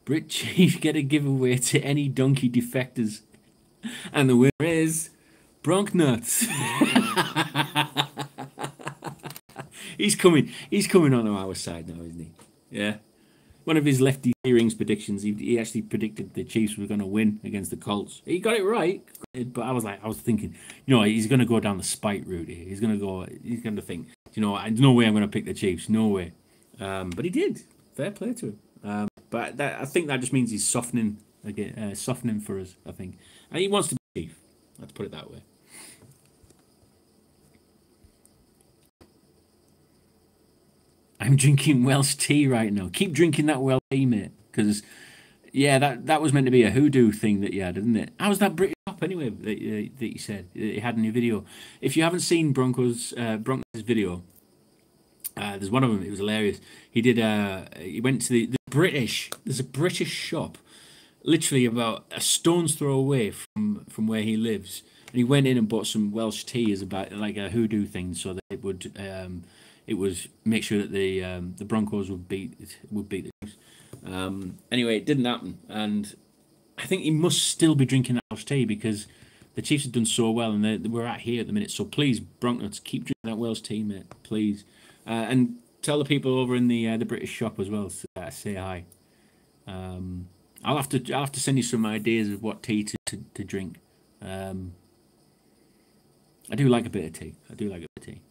Brit Chief, get a giveaway to any donkey defectors. And the winner is Bronc Nuts. He's coming on our side now, isn't he? Yeah. One of his lefty earrings predictions, he actually predicted the Chiefs were going to win against the Colts. He got it right, but I was thinking, he's going to go down the spite route here. He's going to think, there's no way I'm going to pick the Chiefs, no way. But he did. Fair play to him. But I think that just means he's softening again, softening for us, I think. And he wants to be Chief. Let's put it that way. I'm drinking Welsh tea right now. Keep drinking that Welsh tea, mate. Because, yeah, that was meant to be a hoodoo thing that you had, didn't it? How's that British top, anyway, that you said you had in your video? If you haven't seen Bronco's video, There's one of them. It was hilarious. He did. He went to the British. There's a British shop, literally about a stone's throw away from where he lives. And he went in and bought some Welsh tea as about like a hoodoo thing, so that it would make sure that the Broncos would beat the Chiefs. Anyway, it didn't happen, and I think he must still be drinking that Welsh tea because the Chiefs have done so well, and we're at here at the minute. So please, Broncos, keep drinking that Welsh tea, mate. Please, and tell the people over in the British shop as well. Say hi. I'll have to send you some ideas of what tea to drink. I do like a bit of tea. I do like a bit of tea.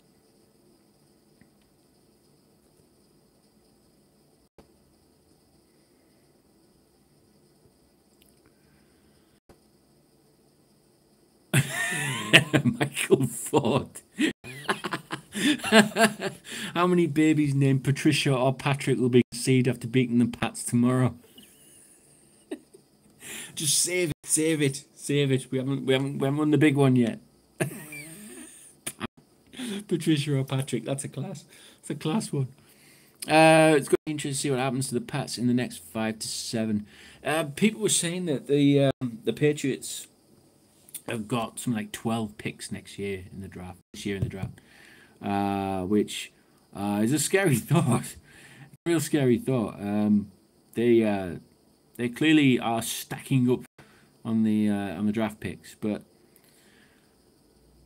Michael Ford. How many babies named Patricia or Patrick will be conceived after beating the Pats tomorrow? Just save it. We haven't won the big one yet. Patricia or Patrick, that's a class. It's a class one. It's going to be interesting to see what happens to the Pats in the next 5 to 7. People were saying that the Patriots have got something like 12 picks next year in the draft. Which is a scary thought. A real scary thought. They clearly are stacking up on the draft picks, but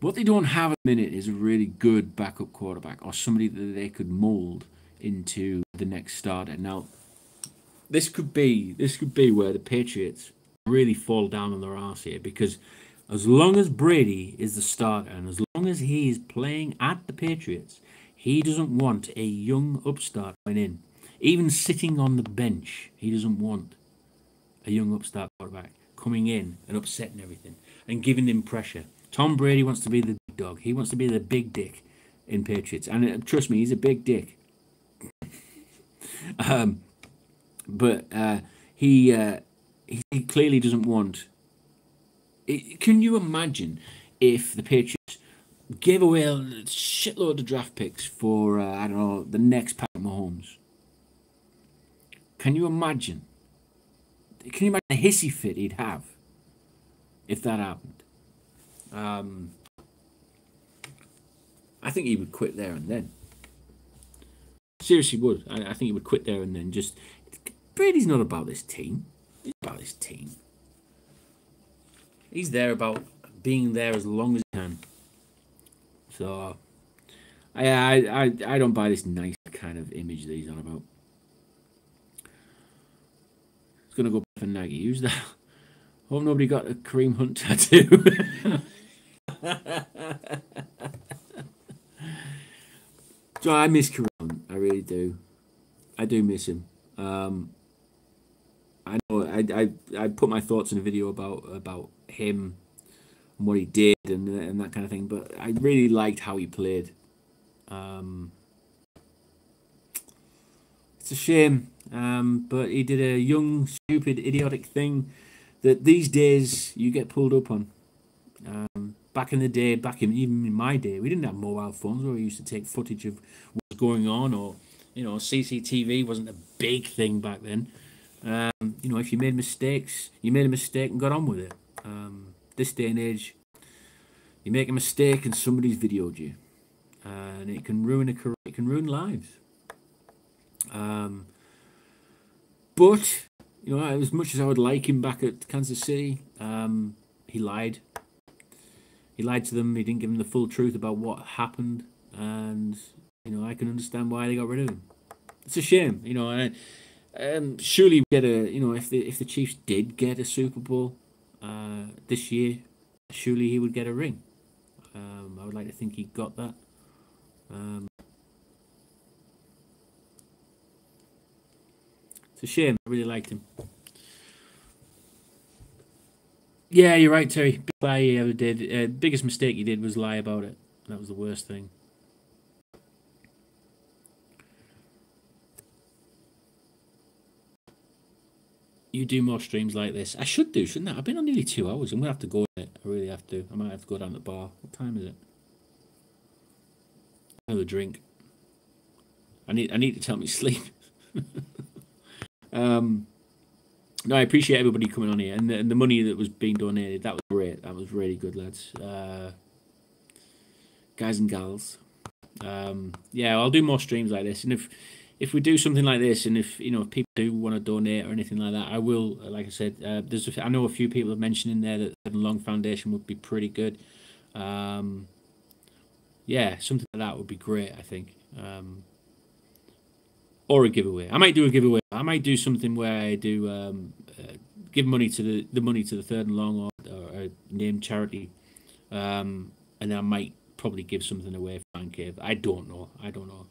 what they don't have at the minute is a really good backup quarterback or somebody that they could mold into the next starter. Now, this could be where the Patriots really fall down on their arse here, because as long as Brady is the starter and as long as he is playing at the Patriots, he doesn't want a young upstart going in. Even sitting on the bench, he doesn't want a young upstart quarterback coming in and upsetting everything and giving him pressure. Tom Brady wants to be the big dog. He wants to be the big dick in Patriots. And trust me, he's a big dick. But he clearly doesn't want... Can you imagine if the Patriots gave away a shitload of draft picks for, I don't know, the next Patrick Mahomes? Can you imagine? Can you imagine the hissy fit he'd have if that happened? I think he would quit there and then. Seriously would. I think he would quit there and then. Just Brady's not about this team. He's about this team. He's there about being there as long as he can. So I don't buy this nice kind of image that he's on about. It's gonna go for Nagy. Who's that? Hope nobody got a Kareem Hunt tattoo. So I miss Kareem. I really do. I do miss him. I know I put my thoughts in a video about him and what he did and that kind of thing, but I really liked how he played. It's a shame, but he did a young, stupid, idiotic thing that these days you get pulled up on. Back in the day, even in my day, we didn't have mobile phones where we used to take footage of what was going on, or CCTV wasn't a big thing back then. If you made mistakes, you made a mistake and got on with it. This day and age, you make a mistake and somebody's videoed you, and it can ruin a career. It can ruin lives. But as much as I would like him back at Kansas City, he lied. He lied to them. He didn't give them the full truth about what happened, and I can understand why they got rid of him. It's a shame, surely we get a if the Chiefs did get a Super Bowl this year, surely he would get a ring. I would like to think he got that. It's a shame. I really liked him. Yeah, you're right, Terry. Big lie he ever did. Biggest mistake he did was lie about it. That was the worst thing. You do more streams like this. I should do, shouldn't I? I've been on nearly 2 hours. I'm going to have to go in it. I really have to. I might have to go down to the bar. What time is it? Another drink. I need to tell me sleep. No, I appreciate everybody coming on here, and the money that was being donated, that was great. That was really good, lads. Guys and gals. Yeah, I'll do more streams like this, and if we do something like this, and if if people do want to donate or anything like that, I will. Like I said, I know a few people have mentioned in there that the Long Foundation would be pretty good. Yeah, something like that would be great, I think. Or a giveaway. I might do a giveaway. I might do something where I do give money to the money to the Third and Long or a named charity, and then I might probably give something away for Man Cave. I don't know.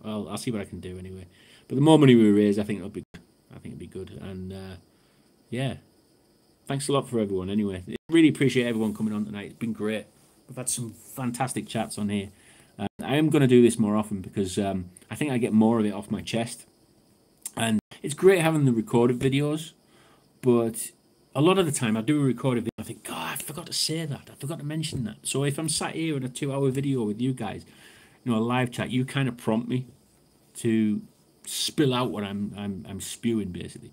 I'll see what I can do anyway. But the more money we raise, I think it'll be good. I think it'll be good. And yeah, thanks a lot for everyone. Anyway, really appreciate everyone coming on tonight. It's been great. We've had some fantastic chats on here. I am going to do this more often because I think I get more of it off my chest. And it's great having the recorded videos, but a lot of the time I do a recorded video, I think, God, I forgot to say that. I forgot to mention that. So if I'm sat here in a 2-hour video with you guys, a live chat, you kind of prompt me to spill out what I'm spewing, basically.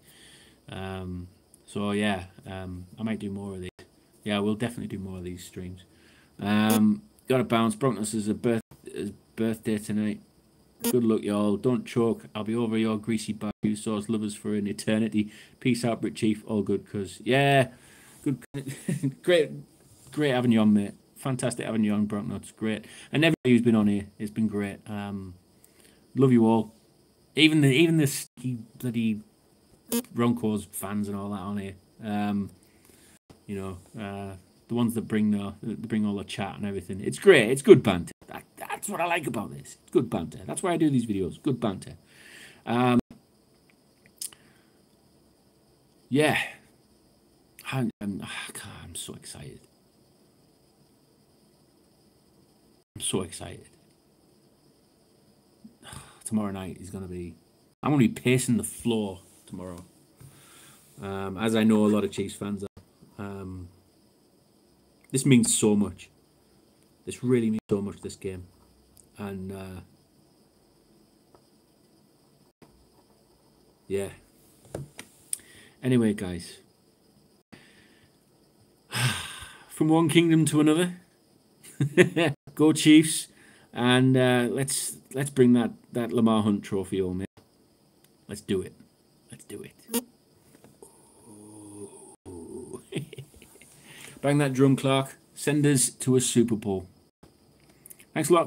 So yeah, I might do more of these. Yeah, we'll definitely do more of these streams. Got to bounce. Broncos is birthday tonight. Good luck, y'all. Don't choke. I'll be over your greasy barbecue sauce lovers for an eternity. Peace out, Brit Chief. All good, cuz. Yeah. Good. great having you on, mate. Fantastic having you on, Broncos. Great. And everybody who's been on here, it's been great. Love you all. Even the sticky bloody Broncos fans and all that on here. The ones that bring all the chat and everything. It's great. It's good banter. That's what I like about this. It's good banter. That's why I do these videos. Good banter. Yeah. I'm so excited. I'm so excited. Tomorrow night is going to be... I'm going to be pacing the floor tomorrow. As I know a lot of Chiefs fans are. This means so much. This really means so much, this game. And, yeah. Anyway, guys. From one kingdom to another. Go Chiefs. And let's bring that Lamar Hunt trophy home, mate. Let's do it. Let's do it. Bang that drum, Clark. Send us to a Super Bowl. Thanks a lot.